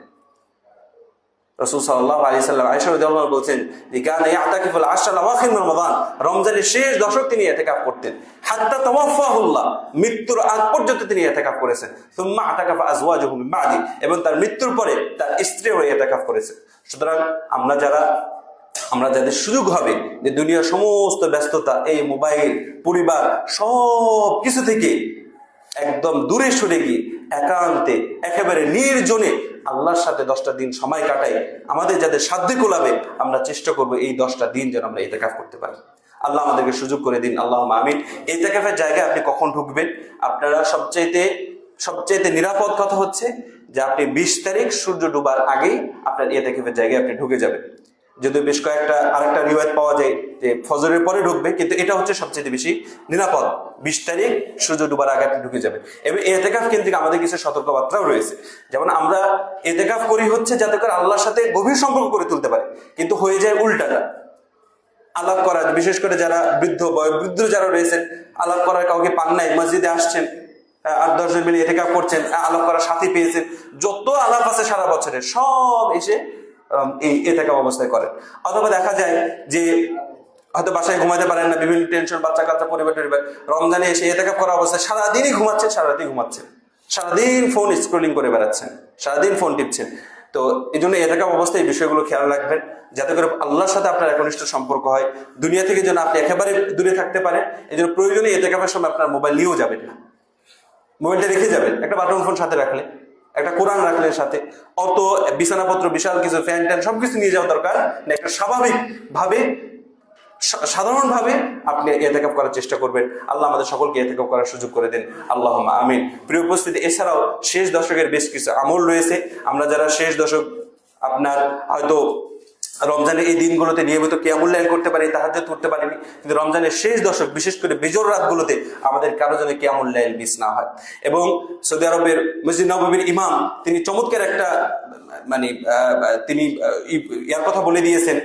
রাসূল সাল্লাল্লাহু আলাইহি সাল্লাম আয়েশা রাদিয়াল্লাহু আনহা বলছেন যে কানা ইয়াতাকিফুল আশরাল আওয়াখির মিন রমাদান, রমজানের শেষ দশক তিনি ইতিকাফ করতেন। হাত্তা তাওয়াফাহুল্লাহ, মৃত্যুর আগ পর্যন্ত তিনি ইতিকাফ করেছেন। সুম্মা আতাকাফা আজওয়াজুহু মিন বাদি, এবং তার মৃত্যুর পরে তার স্ত্রীও ইতিকাফ করেছেন। সুতরাং আমরা যাদের সুযোগ হবে যে দুনিয়ার সমস্ত ব্যস্ততা, এই মোবাইল, পরিবার, সব কিছু থেকে একদম দূরে সরে গিয়ে একান্তে একেবারে নির্জনে আল্লাহর সাথে 10টা দিন সময় কাটাই, আমাদের যাদের সাধ্যে কোলাবে আমরা চেষ্টা করব এই 10টা দিন যেন আমরা ইতিকাফ করতে পারি। আল্লাহ আমাদেরকে সুযোগ করে দিন, আল্লাহুম্মা আমিন। ইতিকাফের জায়গায় আপনি কখন ঢুকবেন? আপনারা সবচাইতে নিরাপদ কথা হচ্ছে যে আপনি 20 তারিখ সূর্য ডুবার আগেই আপনার ইতিকাফের জায়গায় আপনি ঢুকে যাবেন। যদিও বেশ কয়েকটা আরেকটা রিওয়ায়াত পাওয়া যায় যে ফজরের পরে ঢুকবে, কিন্তু এটা হচ্ছে সবচেয়ে বেশি নিরাপদ। 20 তারিখ সূর্য ডুবার আগে আপনি ঢুকে যাবে। এবং ইতিকাফ কেন্দ্রিক আমাদের কিছু সতর্কবার্তাও রয়েছে। যেমন আমরা ইতিকাফ করি হচ্ছে যাতে করে আল্লাহর সাথে গভীর সম্পর্ক করে তুলতে পারে, কিন্তু হয়ে যায় উল্টাটা। আলাপ করা, বিশেষ করে যারা বৃদ্ধ যারা রয়েছেন, আলাপ করার কাউকে পান নাই, মসজিদে আসছেন, 8-10 জন মিলে ইতিকাফ করছেন, আলাপ করার সাথী পেয়েছেন, যত আলাপ আছে সারা বছরে সব এসে এই ইতিকাফ অবস্থায় করেন। অথবা দেখা যায় যে হয়তো বাসায় ঘুমাতে পারেন না, বিভিন্ন টেনশন, বাচ্চা কাচ্চা, পরিবার, রমজানে এসে ইতিকাফ করা অবস্থায় সারাদিনই ঘুমাচ্ছেন, সারাদিন ফোন স্ক্রলিং করে বেড়াচ্ছেন, সারাদিন ফোন টিপছেন। তো এই জন্য ইতিকাফ অবস্থায় এই বিষয়গুলো খেয়াল রাখবেন যাতে করে আল্লাহর সাথে আপনার একনিষ্ঠ সম্পর্ক হয়, দুনিয়া থেকে যেন আপনি একেবারে দূরে থাকতে পারেন। এই জন্য প্রয়োজনে ইতিকাফের সময় আপনার মোবাইল নিয়েও যাবেন না, মোবাইলটা রেখে যাবেন। একটা বাটন ফোন সাথে রাখলে, একটা কোরআন রাখলেন সাথে, অত বিছানাপত্র, বিশাল কিছু ফ্যান ট্যান সবকিছু নিয়ে যাওয়া দরকার না। একটা সাধারণভাবে আপনি ইতিকাফ করার চেষ্টা করবেন। আল্লাহ আমাদের সকলকে ইতিকাফ করার সুযোগ করে দেন, আল্লাহুম্মা আমিন। প্রিয় উপস্থিতি, এছাড়াও শেষ দশকের বেশ কিছু আমল রয়েছে। আমরা যারা শেষ দশক আপনার হয়তো রমজানের এই দিনগুলোতে নিয়মিত কিয়ামুল লাইল করতে পারি, তাহাজ্জুদ করতে পারিনি, কিন্তু রমজানের শেষ দশক, বিশেষ করে বিজোর রাতগুলোতে আমাদের কারো যেন কিয়ামুল লাইল মিস না হয়। এবং সৌদি আরবের মসজিদ নববীর ইমাম তিনি চমৎকার একটা তিনি ইয়ার কথা বলে দিয়েছেন,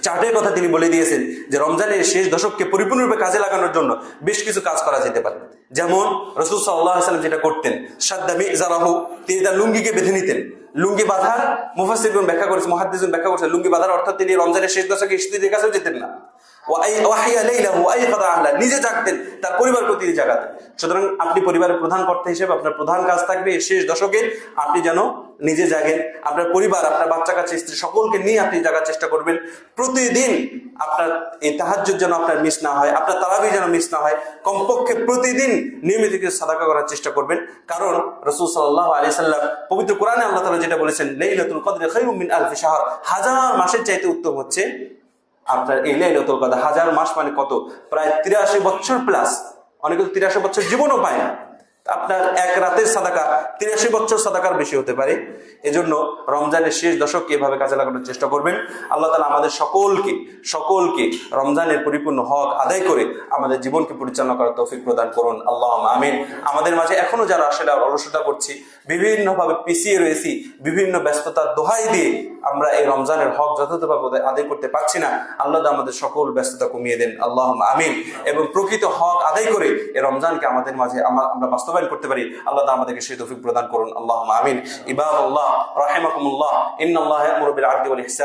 চার্টের কথা তিনি বলে দিয়েছেন যে রমজানের শেষ দশককে পরিপূর্ণরূপে কাজে লাগানোর জন্য বেশ কিছু কাজ করা যেতে পারে। যেমন রাসূল সাল্লাল্লাহু আলাইহি ওয়াসাল্লাম যেটা করতেন, সাদ্দা মিজারাহু, তিনি তার লুঙ্গিকে বেঁধে নিতেন। লুঙ্গি বাঁধার মুফাসসিরগণ ব্যাখ্যা করেছে, মুহাদ্দিসগণ ব্যাখ্যা করেছে, লুঙ্গি বাঁধার অর্থাৎ তিনি রমজানের শেষ দশকে স্ত্রীদের কাছেও যেতেন না। নিজে জাগতেন, তার পরিবারকে তিনি জাগাতেন। সুতরাং আপনি পরিবারের প্রধান কর্তা হিসেবে আপনার প্রধান কাজ থাকবে শেষ দশকে আপনি যেন নিজে জাগেন, আপনার পরিবার, আপনার বাচ্চা কাচ্চা, স্ত্রী সকলকে নিয়ে আপনি জাগার চেষ্টা করবেন। প্রতিদিন আপনার এই তাহাজ্জুদ যেন আপনার মিস না হয়, আপনার তারাবি যেন মিস না হয়। কমপক্ষে প্রতিদিন নিয়মিত কিছু সাদাকা করার চেষ্টা করবেন, কারণ রাসূল সাল্লাল্লাহু আলাইহি সাল্লাম পবিত্র কোরআনে আল্লাহ তাআলা যেটা বলেছেন, লাইলাতুল কদরি খায়রুম মিন আলফি শাহর, 1000 মাসের চাইতে উত্তম হচ্ছে আপনার এই লাইলাতুল কদর। 1000 মাস মানে কত? প্রায় 83 বছর প্লাস। অনেকে তো 83 বছর জীবনও পায় না। আপনার এক রাতের সাদাকা 83 বছর সাদাকার বেশি হতে পারে। এজন্য রমজানের শেষ দশককে এভাবে কাজে লাগানোর চেষ্টা করবেন। আল্লাহ তাআলা আমাদের সকলকে রমজানের পরিপূর্ণ হক আদায় করে আমাদের জীবনকে পরিচালনা করার তৌফিক প্রদান করুন, আল্লাহুম্মা আমিন। আমাদের মাঝে এখনো যারা আসলে অলসতা করছি, বিভিন্নভাবে পিছিয়ে রয়েছি, বিভিন্ন ব্যস্ততার দোহাই দিয়ে আমরা এই রমজানের হক যথাযথভাবে আদায় করতে পারছি না, আল্লাহ আমাদের সকল ব্যস্ততা কমিয়ে দেন, আল্লাহুম্মা আমিন। এবং প্রকৃত হক আদায় করে এই রমজানকে আমাদের মাঝে আমরা বাস্তবায়ন করতে পারি, আল্লাহ আমাদেরকে সেই তৌফিক প্রদান করুন, আল্লাহুম্মা আমিন। ইবাদাল্লাহ রাহিমাকুমুল্লাহ, ইন্নাল্লাহা ইয়া'মুরু বিল আদলি ওয়াল ইহসান।